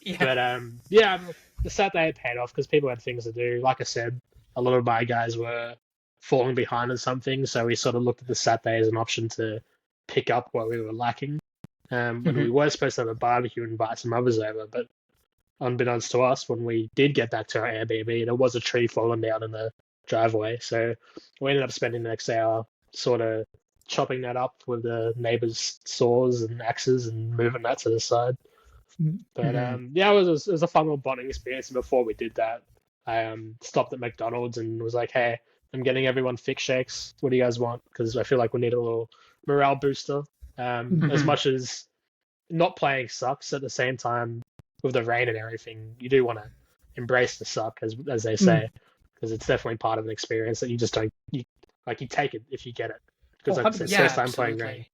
Yeah. But the Saturday had paid off because people had things to do. Like I said, a lot of my guys were falling behind on something, so we sort of looked at the Saturday as an option to pick up what we were lacking. When we were supposed to have a barbecue and invite some others over, but unbeknownst to us, when we did get back to our Airbnb, there was a tree falling down in the driveway, so we ended up spending the next hour sort of chopping that up with the neighbors' saws and axes and moving that to the side. But it was a fun little bonding experience. And before we did that, I stopped at McDonald's and was like, hey, I'm getting everyone Fix Shakes. What do you guys want? Because I feel like we need a little morale booster. As much as not playing sucks, at the same time with the rain and everything, you do want to embrace the suck, as they say. Because it's definitely part of an experience that you just don't you take it if you get it. Because it's first time playing rain.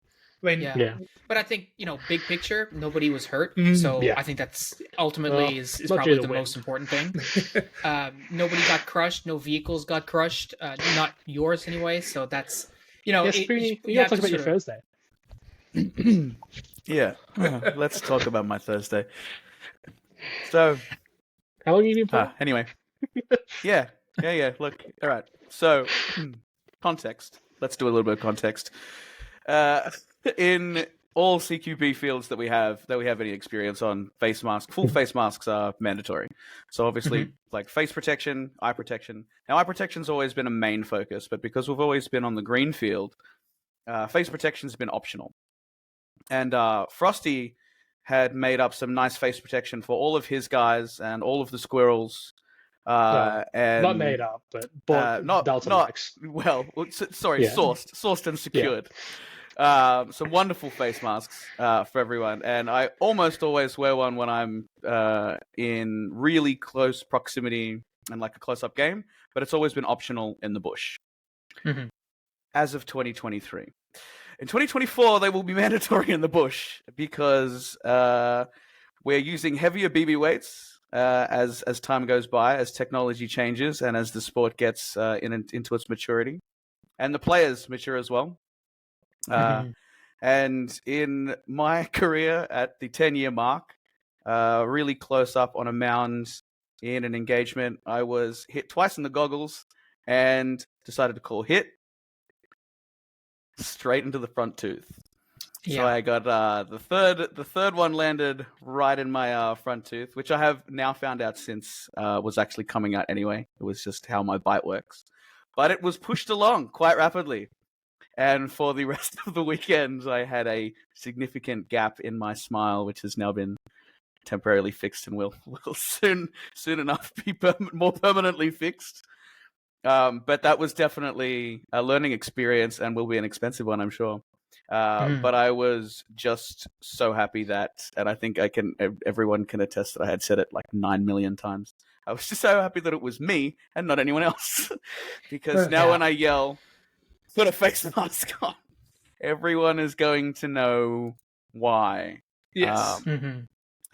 But I think big picture, nobody was hurt, so I think that's ultimately is probably the most important thing. Nobody got crushed, no vehicles got crushed, not yours anyway. So that's you gotta talk about your Thursday. Let's talk about my Thursday. So, how long have you been playing? Anyway, yeah. Look, all right. So, context. Let's do a little bit of context. In all CQB fields that we have any experience on, full face masks are mandatory. So obviously, like face protection, eye protection. Now, eye protection's always been a main focus, but because we've always been on the green field, face protection's been optional. And Frosty had made up some nice face protection for all of his guys and all of the squirrels. And not made up, but bought Delta Max. Sourced and secured. Some wonderful face masks for everyone, and I almost always wear one when I'm in really close proximity and like a close-up game, but it's always been optional in the bush. As of 2023. In 2024, they will be mandatory in the bush because we're using heavier BB weights as time goes by, as technology changes, and as the sport gets into its maturity, and the players mature as well. And in my career at the 10-year mark, really close up on a mound in an engagement, I was hit twice in the goggles and decided to call hit straight into the front tooth. So I got the third one landed right in my front tooth, which I have now found out since was actually coming out anyway. It was just how my bite works. But it was pushed along quite rapidly. And for the rest of the weekend, I had a significant gap in my smile, which has now been temporarily fixed and will soon enough be more permanently fixed. But that was definitely a learning experience and will be an expensive one, I'm sure. But I was just so happy that, and I think everyone can attest that I had said it like 9 million times. I was just so happy that it was me and not anyone else. Because now when I yell, put a face mask on, everyone is going to know why. Yes.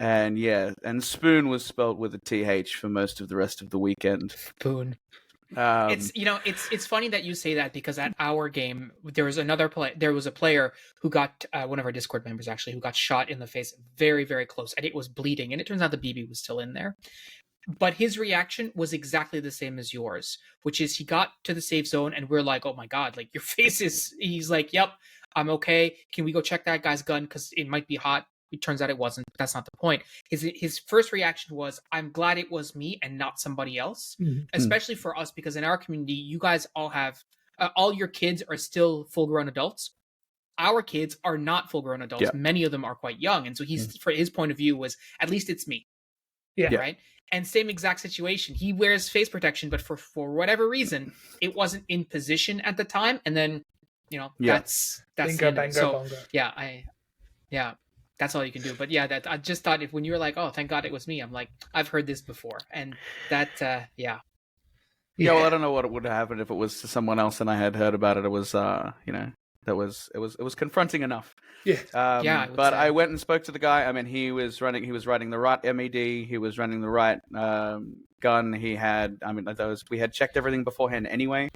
And yeah, and spoon was spelled with a TH for most of the rest of the weekend. Spoon. It's funny that you say that, because at our game there was a player who got one of our Discord members actually who got shot in the face very, very close, and it was bleeding, and it turns out the BB was still in there. But his reaction was exactly the same as yours, which is he got to the safe zone and we're like, oh my god, like your face is, he's like, yep, I'm okay, can we go check that guy's gun because it might be hot. It turns out it wasn't, but that's not the point. His first reaction was, I'm glad it was me and not somebody else, especially for us, because in our community, you guys all have, all your kids are still full-grown adults. Our kids are not full-grown adults. Yeah. Many of them are quite young. And so for his point of view was, at least it's me. Yeah. Right? And same exact situation. He wears face protection, but for whatever reason, it wasn't in position at the time. And then, that's bingo, bango, so, bongo. Yeah. That's all you can do. But yeah, I just thought when you were like, oh, thank God it was me, I'm like, I've heard this before. And that, Yeah, well, I don't know what would have happened if it was to someone else and I had heard about it. It was, it was confronting enough. Yeah. But I went and spoke to the guy. I mean, he was running the right MED. He was running the right gun. He had, we had checked everything beforehand anyway.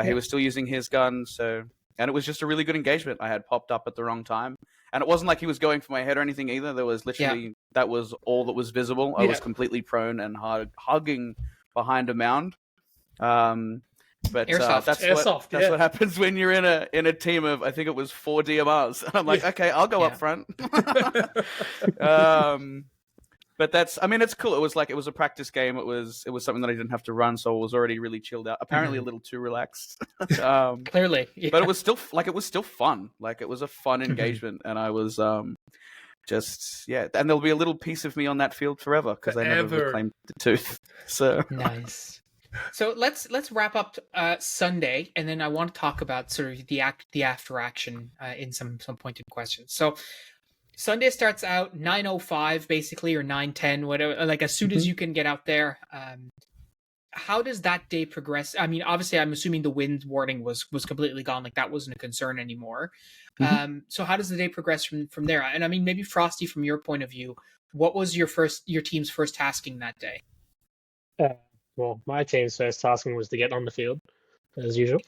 He was still using his gun. And it was just a really good engagement. I had popped up at the wrong time. And it wasn't like he was going for my head or anything either. There was literally, that was all that was visible. I was completely prone and hugging behind a mound. But that's what happens when you're in a team of, I think it was 4 DMRs. And I'm like, okay, I'll go up front. But it's cool. It was a practice game. It was something that I didn't have to run, so I was already really chilled out. Apparently a little too relaxed. Clearly. Yeah. But it was still fun. Like, it was a fun engagement, and I was and there'll be a little piece of me on that field forever, because I never reclaimed the tooth. So nice. So let's wrap up Sunday, and then I want to talk about sort of the after action in some pointed questions. So Sunday starts out 9:05 basically, or 9:10, whatever. Like as soon as you can get out there. How does that day progress? I mean, obviously, I'm assuming the wind warning was completely gone. Like that wasn't a concern anymore. So how does the day progress from there? And I mean, maybe Frosty, from your point of view, what was your team's first tasking that day? Well, my team's first tasking was to get on the field, as usual.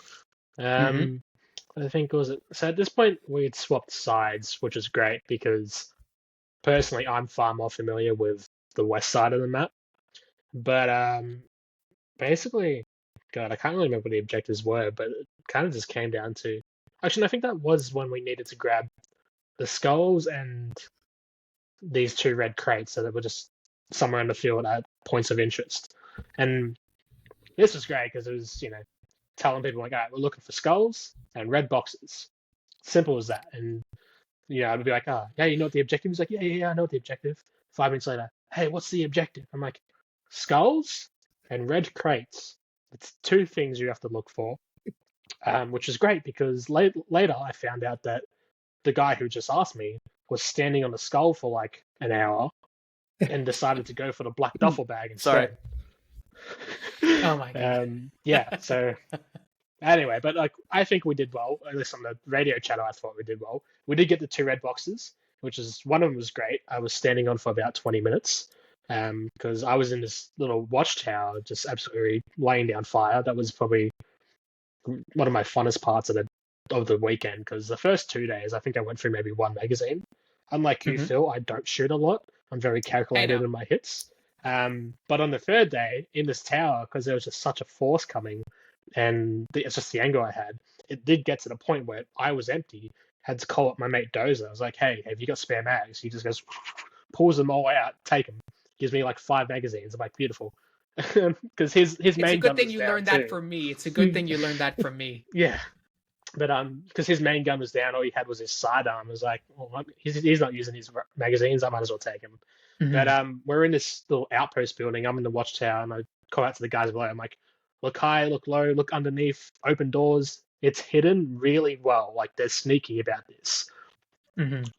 I think so at this point we had swapped sides, which is great because personally I'm far more familiar with the west side of the map. But basically, God, I can't really remember what the objectives were, but it kind of just came down to, actually I think that was when we needed to grab the skulls and these 2 red crates, so that were just somewhere in the field at points of interest. And this was great because it was, telling people like, all right, we're looking for skulls and red boxes. Simple as that. And, I'd be like, oh, yeah, you know what the objective is? Like, yeah, I know what the objective. 5 minutes later, hey, what's the objective? I'm like, skulls and red crates. It's 2 things you have to look for, which is great because later I found out that the guy who just asked me was standing on the skull for like an hour and decided to go for the black duffel bag instead. Sorry. Oh my god. So anyway, but like I think we did well. At least on the radio channel, I thought we did well. We did get the 2 red boxes, which is, one of them was great. I was standing on for about 20 minutes because I was in this little watchtower just absolutely laying down fire. That was probably one of my funnest parts of the weekend, because the first 2 days I think I went through maybe 1 magazine. Unlike you, Phil, I don't shoot a lot. I'm very calculated in my hits. But on the 3rd day in this tower, because there was just such a force coming, and it's just the angle I had, it did get to the point where I was empty, had to call up my mate Dozer. I was like, hey, have you got spare mags? He just goes, pulls them all out, take them, gives me like 5 magazines. I'm like, beautiful. Because his main gun. It's a good thing you learned that from me. It's a good thing you learned that from me. Yeah. But because his main gun was down, all he had was his sidearm. I was like, well, he's not using his magazines. I might as well take him. But we're in this little outpost building. I'm in the watchtower, and I call out to the guys below. I'm like, look high, look low, look underneath, open doors. It's hidden really well. Like they're sneaky about this.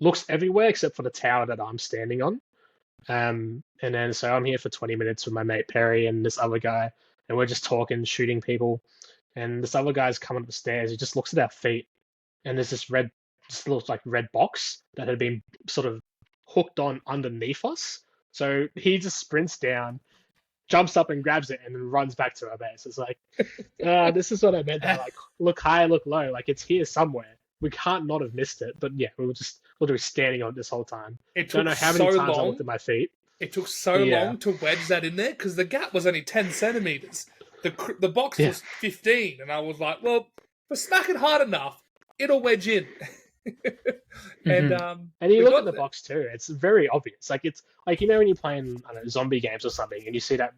Looks everywhere except for the tower that I'm standing on. And then so I'm here for 20 minutes with my mate Perry and this other guy, and we're just talking, shooting people. And this other guy's coming up the stairs. He just looks at our feet, and there's this little like red box that had been sort of hooked on underneath us. So he just sprints down, jumps up and grabs it, and then runs back to our base. It's like, this is what I meant by like, look high, look low. Like it's here somewhere. We can't not have missed it. But yeah, we were just literally standing on it this whole time. It Don't took know how many so times I long. looked at my feet. It took so long to wedge that in there because the gap was only 10 centimeters. The box was 15, and I was like, well, if I smack it hard enough, it'll wedge in. And you look at the box too; it's very obvious. Like it's like when you're playing I don't know, zombie games or something, and you see that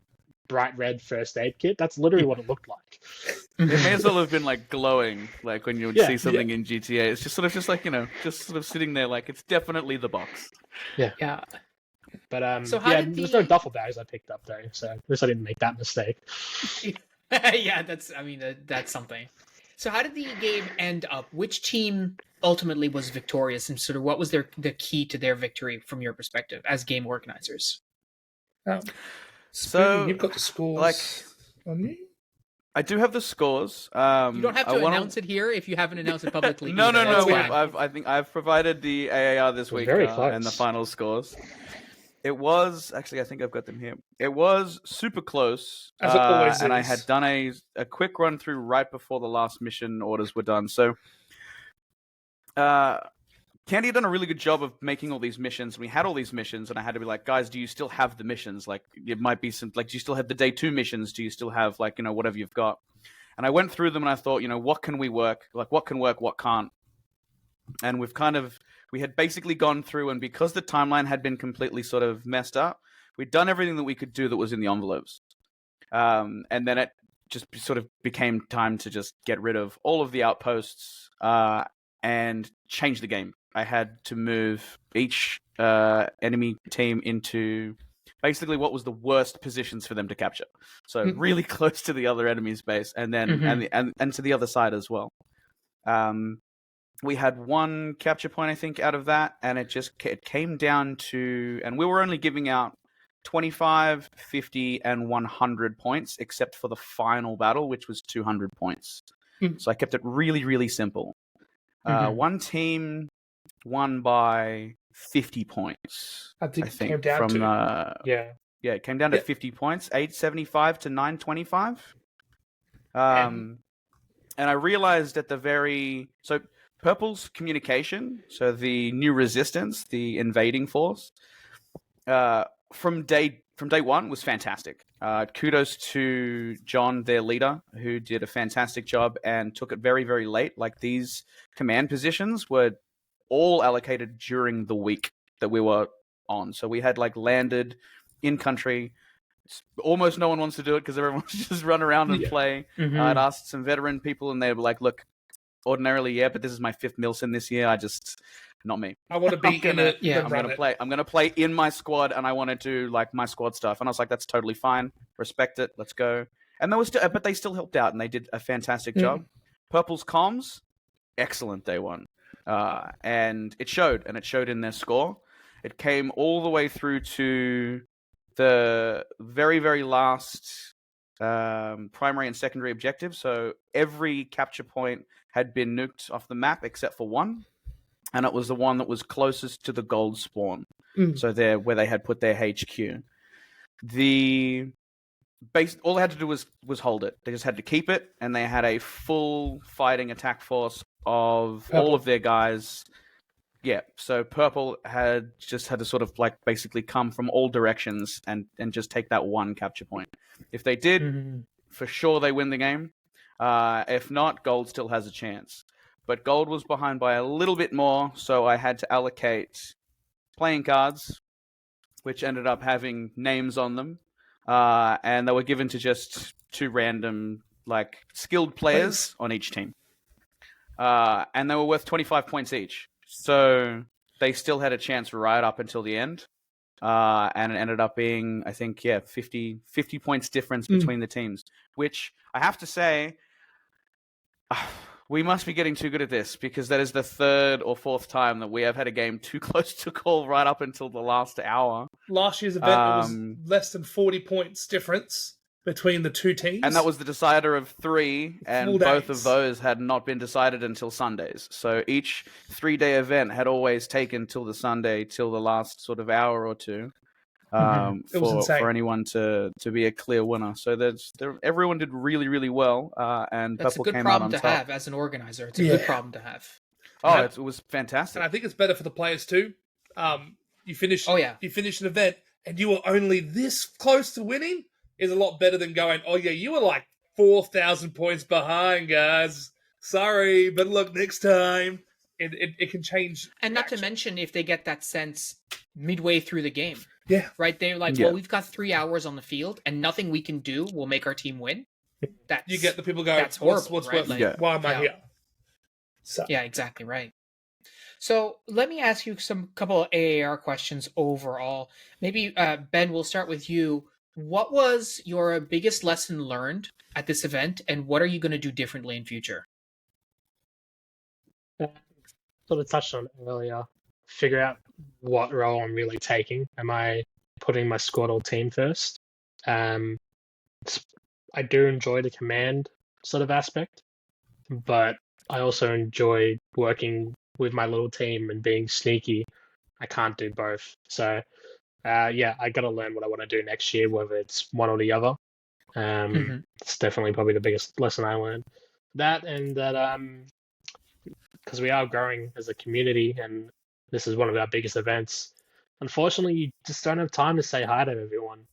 bright red first aid kit. That's literally what it looked like. It may as well have been like glowing, like when you would see something in GTA. It's just sort of just sort of sitting there, like it's definitely the box. Yeah. But so there's no duffel bags I picked up though, so at least I didn't make that mistake. Yeah, that's something. So how did the game end up? Which team ultimately was victorious, and sort of what was the key to their victory from your perspective as game organizers? So you've got the scores like, on you? I do have the scores. You don't have to announce it here if you haven't announced it publicly. No. I think I've provided the AAR this week and the final scores. It was actually, I think I've got them here. It was super close, as it always and is. I had done a quick run through right before the last mission orders were done. So, Candy had done a really good job of making all these missions. We had all these missions, and I had to be like, guys, do you still have the missions? Like, it might be some, like, do you still have the day 2 missions? Do you still have, like, whatever you've got? And I went through them, and I thought, what can we work? Like, what can work, what can't? And we had basically gone through, and because the timeline had been completely sort of messed up, we'd done everything that we could do that was in the envelopes. And then it just sort of became time to just get rid of all of the outposts and change the game. I had to move each enemy team into basically what was the worst positions for them to capture. So really close to the other enemy's base, and then and to the other side as well. We had one capture point, I think, out of that, and it came down to, and we were only giving out 25, 50, and 100 points, except for the final battle, which was 200 points. So I kept it really, really simple. One team won by 50 points. I think it came down it came down to 50 points, 875 to 925. And I realized at so Purple's communication, so the new resistance, the invading force, from day one was fantastic. Kudos to John, their leader, who did a fantastic job and took it very, very late. Like, these command positions were all allocated during the week that we were on. So we had landed in country. Almost no one wants to do it because everyone wants to just run around and play. I'd asked some veteran people, and they were like, look, ordinarily, but this is my 5th Milsim this year. Not me. I want to be I'm going to play in my squad, and I want to do my squad stuff. And I was like, that's totally fine. Respect it. Let's go. And but they still helped out, and they did a fantastic job. Purple's comms, excellent day 1. And it showed in their score. It came all the way through to the very, very last primary and secondary objectives. So every capture point had been nuked off the map except for one, and it was the one that was closest to the gold spawn. So there, where they had put their HQ. All they had to do was hold it. They just had to keep it, and they had a full fighting attack force of all of their guys. Yeah, so Purple had to sort of basically come from all directions and just take that one capture point. If they did, for sure they win the game. If not, Gold still has a chance. But Gold was behind by a little bit more, so I had to allocate playing cards, which ended up having names on them. And they were given to just 2 random, skilled players on each team. and they were worth 25 points each. So they still had a chance right up until the end. And it ended up being, I think, 50 points difference between the teams, which I have to say, we must be getting too good at this, because that is the third or fourth time that we have had a game too close to call right up until the last hour. Last year's event, it was less than 40 points difference between the two teams. And that was the decider of 3, and both of those had not been decided until Sundays. So each 3-day event had always taken till the Sunday, till the last sort of hour or two, for anyone to be a clear winner. So everyone did really, really well, and that's Purple a good came out on problem to top. have as an organizer. It's a good problem to have. Oh, it was fantastic. And I think it's better for the players too. You finish an event and you were only this close to winning is a lot better than going, oh yeah, you were like 4,000 points behind, guys. Sorry, but look, next time. It can change. And not to mention if they get that sense midway through the game. Yeah. Right? They're like, well, we've got 3 hours on the field and nothing we can do will make our team win. You get the people going, that's horrible, what's right? worth, why am I here? So. Yeah, exactly right. So let me ask you couple of AAR questions overall. Maybe, Ben, we'll start with you. What was your biggest lesson learned at this event, and what are you going to do differently in future? Sort of touched on it earlier. Figure out what role I'm really taking. Am I putting my squad or team first? I do enjoy the command sort of aspect, but I also enjoy working with my little team and being sneaky. I can't do both. So, I got to learn what I want to do next year, whether it's one or the other. It's definitely probably the biggest lesson I learned. That, and that because we are growing as a community and this is one of our biggest events, unfortunately, you just don't have time to say hi to everyone.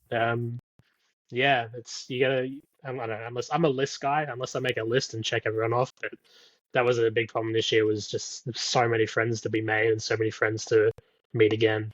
You gotta, I don't know, unless I'm a list guy, unless I make a list and check everyone off. But that was a big problem this year, was just so many friends to be made and so many friends to meet again.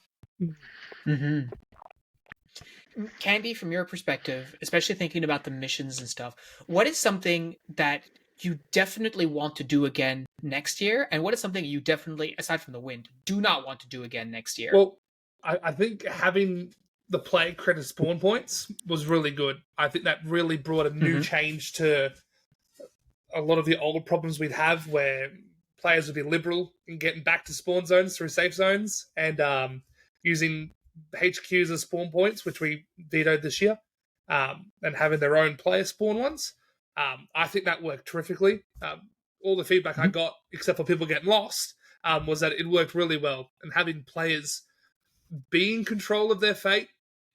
Candy, from your perspective, especially thinking about the missions and stuff, what is something that you definitely want to do again next year? And what is something you definitely, aside from the win, do not want to do again next year? Well, I think having the play credit spawn points was really good. I think that really brought a new change to a lot of the old problems we'd have, where players would be liberal in getting back to spawn zones through safe zones and using HQs as spawn points, which we vetoed this year, and having their own player spawn ones. I think that worked terrifically. All the feedback I got, except for people getting lost, was that it worked really well. And having players be in control of their fate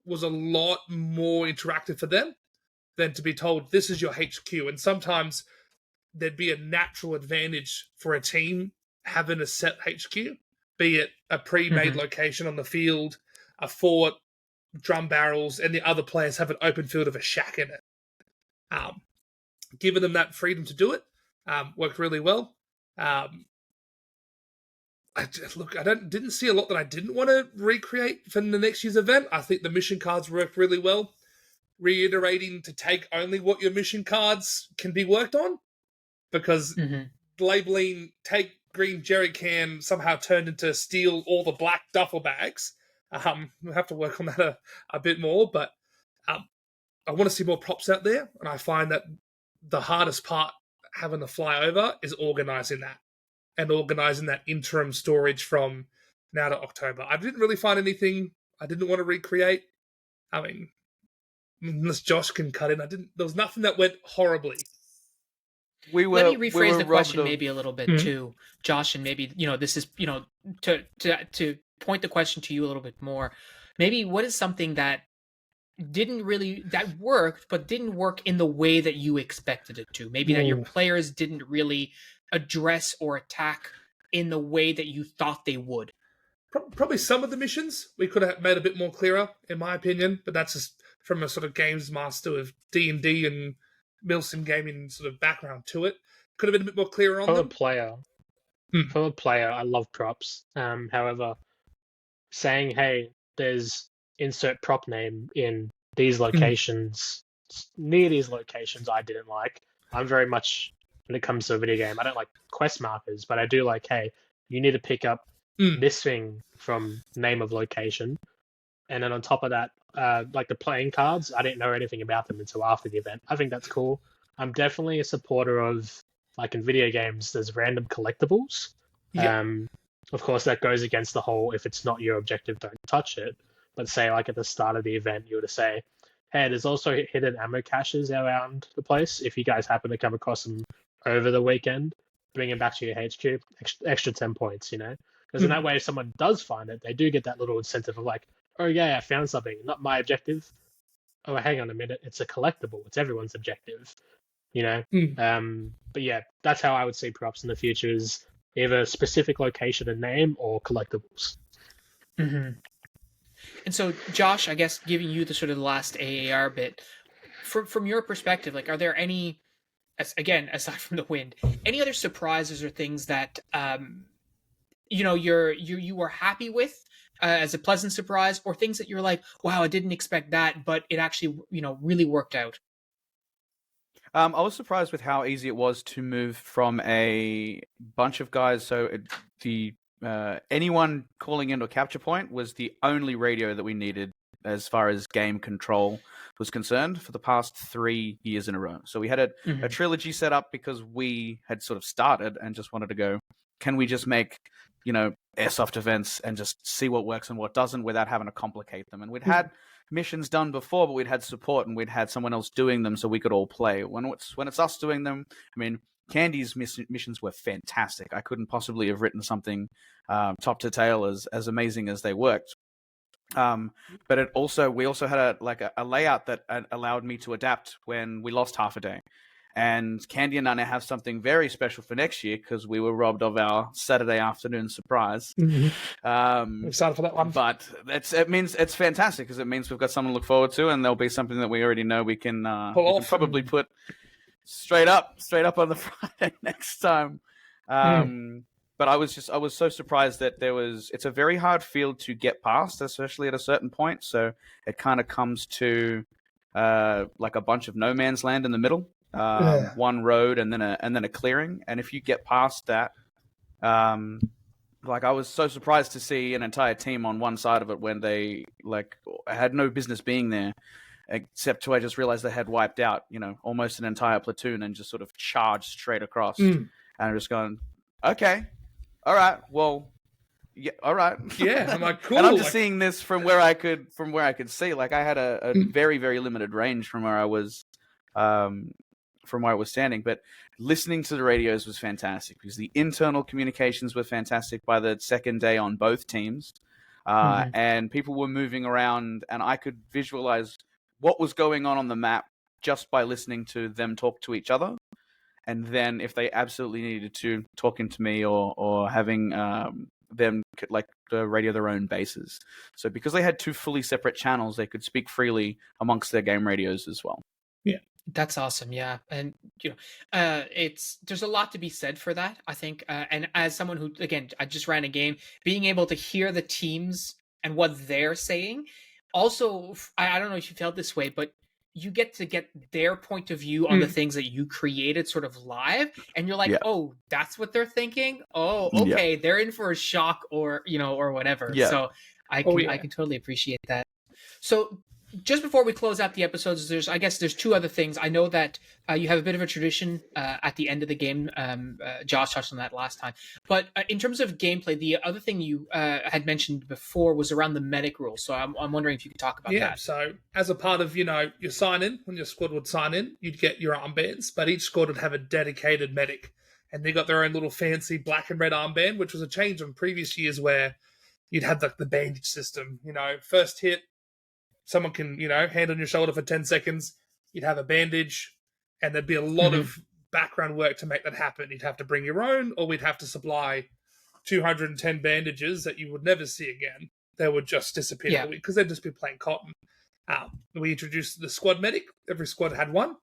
was a lot more interactive for them than to be told, this is your HQ. And sometimes there'd be a natural advantage for a team having a set HQ, be it a pre-made location on the field, a fort, drum barrels, and the other players have an open field of a shack in it. Giving them that freedom to do it worked really well. I didn't see a lot that I didn't want to recreate for the next year's event. I think the mission cards worked really well. Reiterating to take only what your mission cards can be worked on, because labeling take green jerry can somehow turned into steal all the black duffel bags. We'll have to work on that a bit more, but I want to see more props out there, and I find that the hardest part having to fly over is organising that, and organising that interim storage from now to October. I didn't really find anything I didn't want to recreate. I mean, unless Josh can cut in, there was nothing that went horribly. Let me rephrase the question maybe a little bit too, Josh, and maybe, this is, to point the question to you a little bit more. Maybe what is something that worked, but didn't work in the way that you expected it to? Maybe that your players didn't really address or attack in the way that you thought they would. Probably some of the missions we could have made a bit more clearer, in my opinion, but that's just from a sort of games master of D&D and Milsim gaming sort of background to it. Could have been a bit more clearer on them. For a player, I love props. However, saying, hey, there's insert prop name in these locations, near these locations, I didn't like. I'm very much when it comes to a video game. I don't like quest markers, but I do like, hey, you need to pick up this thing from name of location. And then on top of that, like the playing cards, I didn't know anything about them until after the event. I think that's cool. I'm definitely a supporter of, like in video games, there's random collectibles. Yeah. Of course, that goes against the whole, if it's not your objective, don't touch it. But say, like at the start of the event, you were to say, hey, there's also hidden ammo caches around the place. If you guys happen to come across them over the weekend, bring them back to your HQ, extra 10 points, you know? Because in that way, if someone does find it, they do get that little incentive of like, oh yeah, I found something, not my objective. Oh, hang on a minute, it's a collectible. It's everyone's objective, you know? But yeah, that's how I would see props in the future is either specific location and name or collectibles. And so, Josh, I guess giving you the sort of last AAR bit, from your perspective, like, are there any, again, aside from the wind, any other surprises or things that you were happy with as a pleasant surprise, or things that you're like, wow, I didn't expect that, but it actually really worked out? I was surprised with how easy it was to move from a bunch of guys. So anyone calling into a capture point was the only radio that we needed as far as game control was concerned for the past 3 years in a row. So we had a trilogy set up because we had sort of started and just wanted to go, can we just make, airsoft events and just see what works and what doesn't without having to complicate them? And we'd had missions done before, but we'd had support and we'd had someone else doing them so we could all play. When it's us doing them, I mean, Candy's missions were fantastic. I couldn't possibly have written something top to tail as amazing as they worked. But we also had a layout that allowed me to adapt when we lost half a day. And Candy and I now have something very special for next year because we were robbed of our Saturday afternoon surprise. I'm excited for that one. But it means it's fantastic because it means we've got something to look forward to, and there's something that we already know we can probably put straight up on the Friday next time. But I was so surprised that it's a very hard field to get past, especially at a certain point. So it kind of comes to like a bunch of no man's land in the middle. One road and then a clearing, and if you get past that, I was so surprised to see an entire team on one side of it when they had no business being there, except I just realized they had wiped out almost an entire platoon and just sort of charged straight across, and I'm just going, okay, all right, well, yeah, all right, yeah, I'm like, cool. And I'm just seeing this from where I could see. Like I had a very, very limited range from where I was standing, but listening to the radios was fantastic because the internal communications were fantastic by the second day on both teams, and people were moving around, and I could visualize what was going on the map just by listening to them talk to each other. And then if they absolutely needed to, talking to me or having them radio their own bases. So because they had two fully separate channels, they could speak freely amongst their game radios as well. Yeah. That's awesome, yeah, and there's a lot to be said for that, I think. And as someone who, again, I just ran a game, being able to hear the teams and what they're saying, also, I don't know if you felt this way, but you get their point of view on the things that you created, sort of live, and you're like, oh, that's what they're thinking. Oh, okay, they're in for a shock, or whatever. Yeah. So I can totally appreciate that. So, just before we close out the episodes, there's two other things. I know that you have a bit of a tradition at the end of the game. Josh touched on that last time. But in terms of gameplay, the other thing you had mentioned before was around the medic rules. So I'm wondering if you could talk about that. Yeah, so as a part of, your sign-in, when your squad would sign in, you'd get your armbands, but each squad would have a dedicated medic. And they got their own little fancy black and red armband, which was a change from previous years where you'd have the bandage system. First hit, someone can, hand on your shoulder for 10 seconds. You'd have a bandage, and there'd be a lot of background work to make that happen. You'd have to bring your own, or we'd have to supply 210 bandages that you would never see again. They would just disappear because they'd just be plain cotton. We introduced the squad medic. Every squad had one.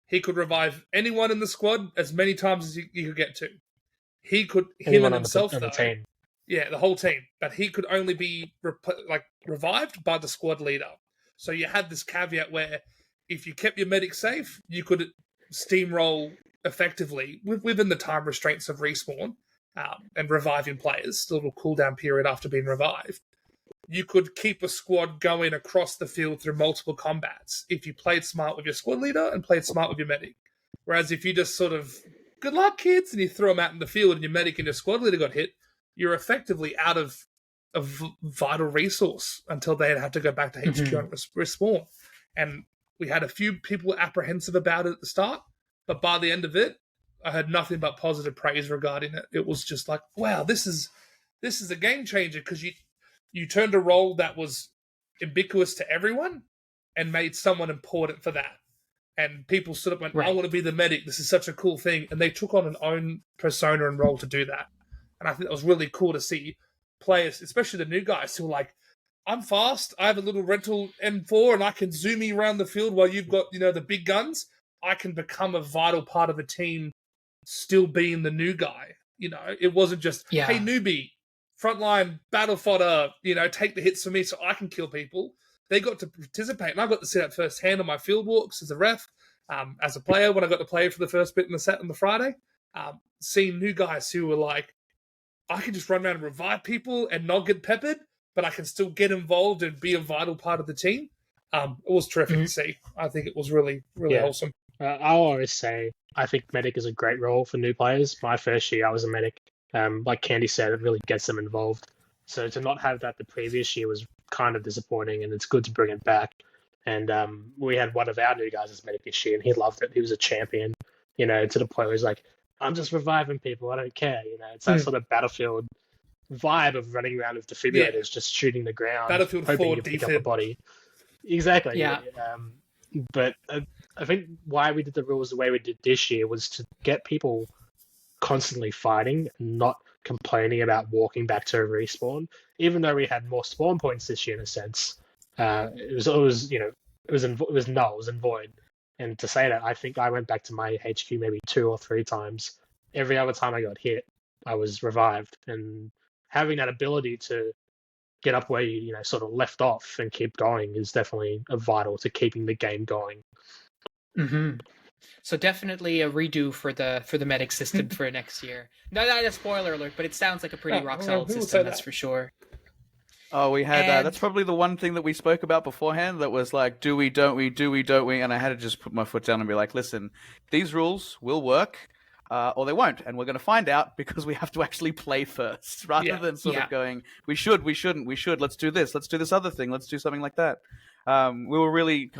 He could revive anyone in the squad as many times as you could get to. He could, him and himself, though. Team. Yeah, the whole team. But he could only be revived by the squad leader. So you had this caveat where if you kept your medic safe, you could steamroll effectively, within the time restraints of respawn and reviving players, the little cooldown period after being revived, you could keep a squad going across the field through multiple combats if you played smart with your squad leader and played smart with your medic. Whereas if you just sort of, good luck, kids, and you throw them out in the field and your medic and your squad leader got hit, you're effectively out of a vital resource until they had to go back to HQ and respawn. And we had a few people apprehensive about it at the start, but by the end of it, I had nothing but positive praise regarding it. It was just like, wow, this is a game changer, because you turned a role that was ubiquitous to everyone and made someone important for that. And people sort of went, I want to be the medic. This is such a cool thing. And they took on an own persona and role to do that. And I think that was really cool to see players, especially the new guys, who were like, I'm fast. I have a little rental M4 and I can zoom you around the field while you've got, the big guns. I can become a vital part of the team, still being the new guy. It wasn't just, hey, newbie, frontline battle fodder, take the hits for me so I can kill people. They got to participate, and I got to see that firsthand on my field walks as a ref, as a player when I got to play for the first bit in the set on the Friday. Seeing new guys who were like, I can just run around and revive people and not get peppered, but I can still get involved and be a vital part of the team. It was terrific to see. I think it was really, really wholesome. I'll always say, I think medic is a great role for new players. My first year, I was a medic. Like Candy said, it really gets them involved. So to not have that the previous year was kind of disappointing, and it's good to bring it back. And we had one of our new guys as medic this year, and he loved it. He was a champion, to the point where he's like, I'm just reviving people. I don't care. It's that sort of Battlefield vibe of running around with defibrillators, just shooting the ground, Battlefield hoping 4 you pick up a body. Exactly. Yeah. But I think why we did the rules the way we did this year was to get people constantly fighting, not complaining about walking back to a respawn. Even though we had more spawn points this year, in a sense, it was null and void. And to say that, I think I went back to my HQ maybe 2 or 3 times. Every other time I got hit, I was revived. And having that ability to get up where you sort of left off and keep going is definitely vital to keeping the game going. So definitely a redo for the medic system for next year. Not a spoiler alert, but it sounds like a pretty rock solid system, that's for sure. Oh, we had that's probably the one thing that we spoke about beforehand that was like, do we, don't we, and I had to just put my foot down and be like, listen, these rules will work or they won't, and we're going to find out because we have to actually play first rather than sort of going, we should, let's do this other thing, let's do something like that. We were really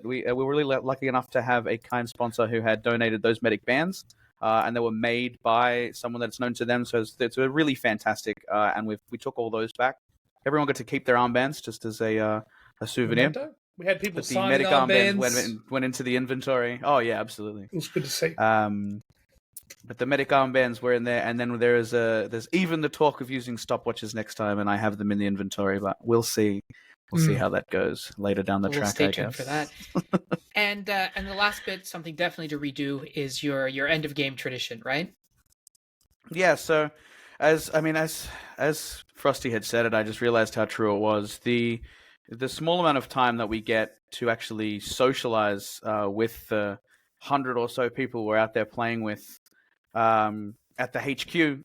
we were really lucky enough to have a kind sponsor who had donated those medic bands, and they were made by someone that's known to them. So it's really fantastic, and we took all those back. Everyone got to keep their armbands just as a souvenir. We had people but the signing medic armbands. went into the inventory. Oh yeah, absolutely. It was good to see. But the medic armbands were in there, and then there's even the talk of using stopwatches next time, and I have them in the inventory. But we'll see. We'll see how that goes later down the track. Stay tuned for that. And the last bit, something definitely to redo, is your end of game tradition, right? Yeah. So, as Frosty had said it, I just realized how true it was. The small amount of time that we get to actually socialize with the 100 or so people we're out there playing with at the HQ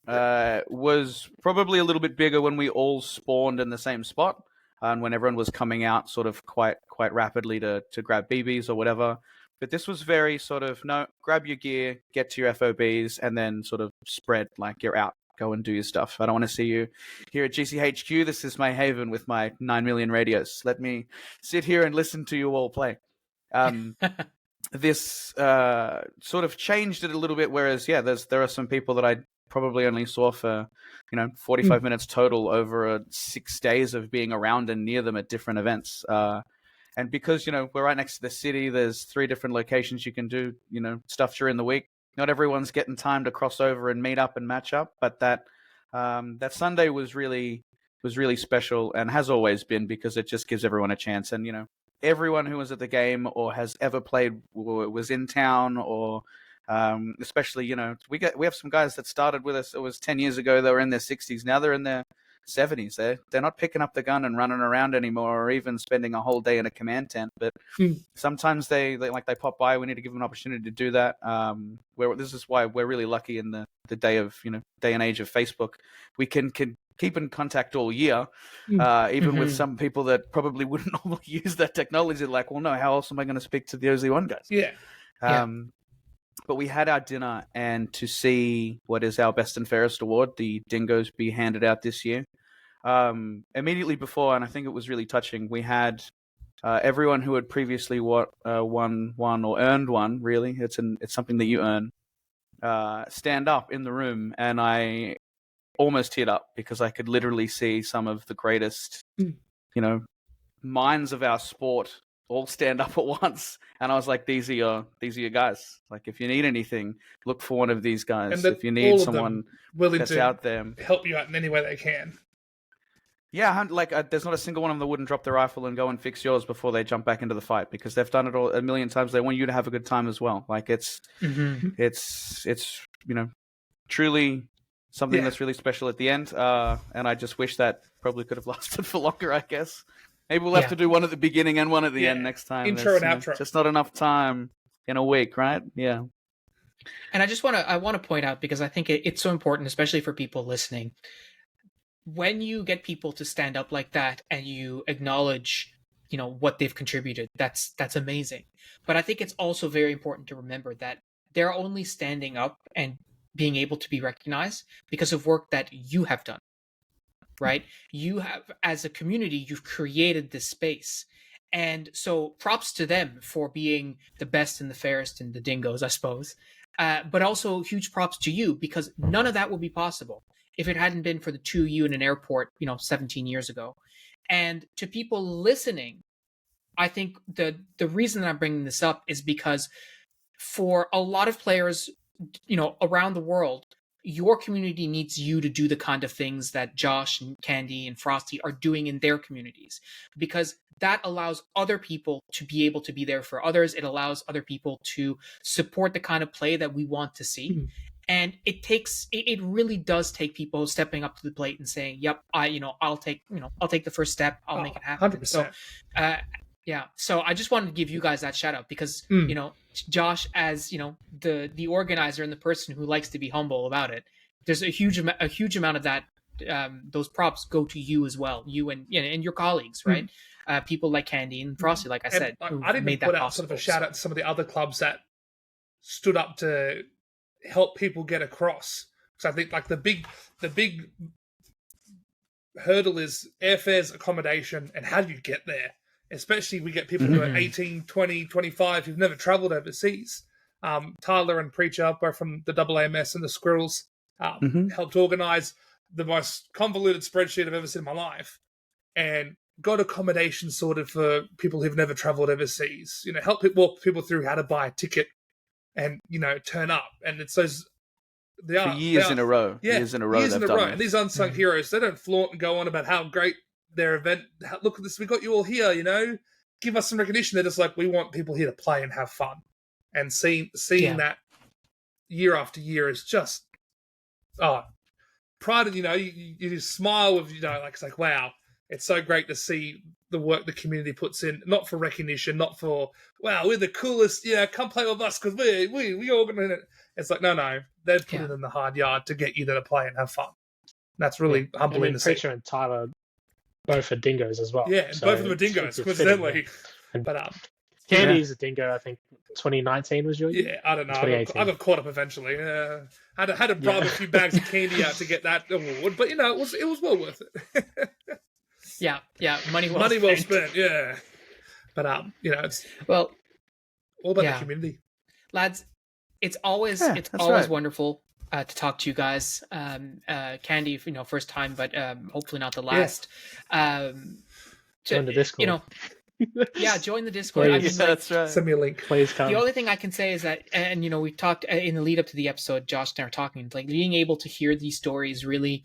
was probably a little bit bigger when we all spawned in the same spot. And when everyone was coming out sort of quite rapidly to grab BBs or whatever. But this was very sort of, no, grab your gear, get to your FOBs, and then sort of spread, like you're out, go and do your stuff. I don't want to see you here at GCHQ. This is my haven with my 9 million radios. Let me sit here and listen to you all play. This sort of changed it a little bit, whereas, there are some people that I probably only saw for 45 minutes total over 6 days of being around and near them at different events, and because we're right next to the city, there's 3 different locations you can do stuff during the week. Not everyone's getting time to cross over and meet up and match up, but that Sunday was really special and has always been, because it just gives everyone a chance. And everyone who was at the game or has ever played or was in town, or especially, we have some guys that started with us. It was 10 years ago. They were in their 60s. Now they're in their 70s. They're not picking up the gun and running around anymore, or even spending a whole day in a command tent. But sometimes they pop by. We need to give them an opportunity to do that. This is why we're really lucky in the day and age of Facebook. We can keep in contact all year, even with some people that probably wouldn't normally use that technology. Like, well, no, how else am I going to speak to the OZ1 guys? Yeah. But we had our dinner, and to see what is our best and fairest award, the dingoes, be handed out this year. Immediately before, and I think it was really touching, we had everyone who had previously won one or earned one. Really, it's something that you earn. Stand up in the room, and I almost teared up because I could literally see some of the greatest, minds of our sport all stand up at once, and I was like, these are your guys. Like, if you need anything, look for one of these guys. If you need someone willing that's to out there, help you out in any way they can. Yeah, there's not a single one of them that wouldn't drop their rifle and go and fix yours before they jump back into the fight, because they've done it all a million times. They want you to have a good time as well. Like, it's truly something that's really special at the end. And I just wish that probably could have lasted for longer, I guess. Maybe we'll have to do one at the beginning and one at the end next time. Intro and outro. Just not enough time in a week, right? Yeah. And I want to point out, because I think it's so important, especially for people listening, when you get people to stand up like that and you acknowledge, what they've contributed, that's amazing. But I think it's also very important to remember that they're only standing up and being able to be recognized because of work that you have done. Right? You have, as a community, you've created this space. And so props to them for being the best and the fairest in the dingoes, I suppose. But also huge props to you, because none of that would be possible if it hadn't been for the two of you in an airport, 17 years ago. And to people listening, I think the reason that I'm bringing this up is because for a lot of players, around the world, your community needs you to do the kind of things that Josh and Candy and Frosty are doing in their communities, because that allows other people to be able to be there for others. It allows other people to support the kind of play that we want to see. And it really does take people stepping up to the plate and saying, yep, I'll take the first step. I'll make it happen. 100%. So, so I just wanted to give you guys that shout out, because, Josh, as the organizer and the person who likes to be humble about it, there's a huge amount of that. Those props go to you as well, you and your colleagues, right? People like Candy and Frosty, like I said, I didn't put out sort of a shout out to some of the other clubs that stood up to help people get across. So I think, like, the big hurdle is airfares, accommodation, and how do you get there? Especially we get people who are 18, 20, 25 who've never travelled overseas. Tyler and Preacher, both from the AAMS and the Squirrels, helped organise the most convoluted spreadsheet I've ever seen in my life, and got accommodation sorted for people who've never travelled overseas. Help walk people through how to buy a ticket and, turn up. And it's those... Years in a row. And these unsung heroes, they don't flaunt and go on about how great their event, look at this, we got you all here, give us some recognition. They're just like, we want people here to play and have fun. And seeing that year after year is just pride. And you just smile with it's like, wow, it's so great to see the work the community puts in, not for recognition, not for, wow, we're the coolest, come play with us because we organize it. It's like, no, they've put it in the hard yard to get you there to play and have fun. That's really humbling to see. Preacher and Tyler both are dingoes as well. Yeah, so both of them are dingoes, coincidentally. But Candy is a dingo, I think 2019 was your year? Yeah, I don't know. I got caught up eventually. Had to bribe a few bags of candy out to get that award, but it was well worth it. Yeah, money well spent. Yeah. But it's all about the community, lads. It's always wonderful to talk to you guys. Candy, first time, but hopefully not the last. Join the Discord. Join the Discord. That's right. Send me a link. Please come. The only thing I can say is that, and we talked in the lead up to the episode, Josh and I were talking, like, being able to hear these stories really,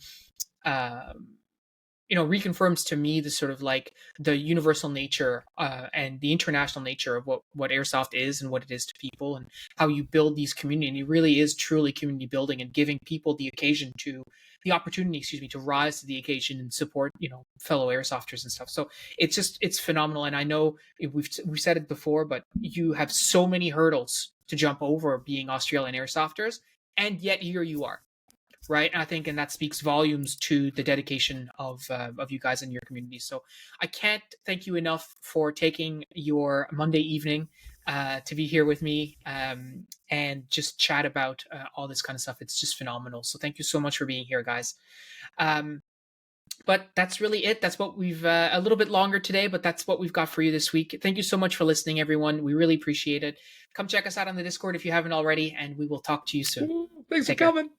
reconfirms to me the sort of like the universal nature and the international nature of what airsoft is and what it is to people, and how you build these community. And it really is truly community building and giving people the occasion to the opportunity, to rise to the occasion and support, fellow airsofters and stuff. So it's phenomenal. And I know we've said it before, but you have so many hurdles to jump over being Australian airsofters, and yet here you are. Right. And that speaks volumes to the dedication of you guys in your community. So I can't thank you enough for taking your Monday evening to be here with me and just chat about all this kind of stuff. It's just phenomenal. So thank you so much for being here, guys. But that's really it. That's what we've a little bit longer today, but that's what we've got for you this week. Thank you so much for listening, everyone. We really appreciate it. Come check us out on the Discord if you haven't already, and we will talk to you soon. Thanks for coming.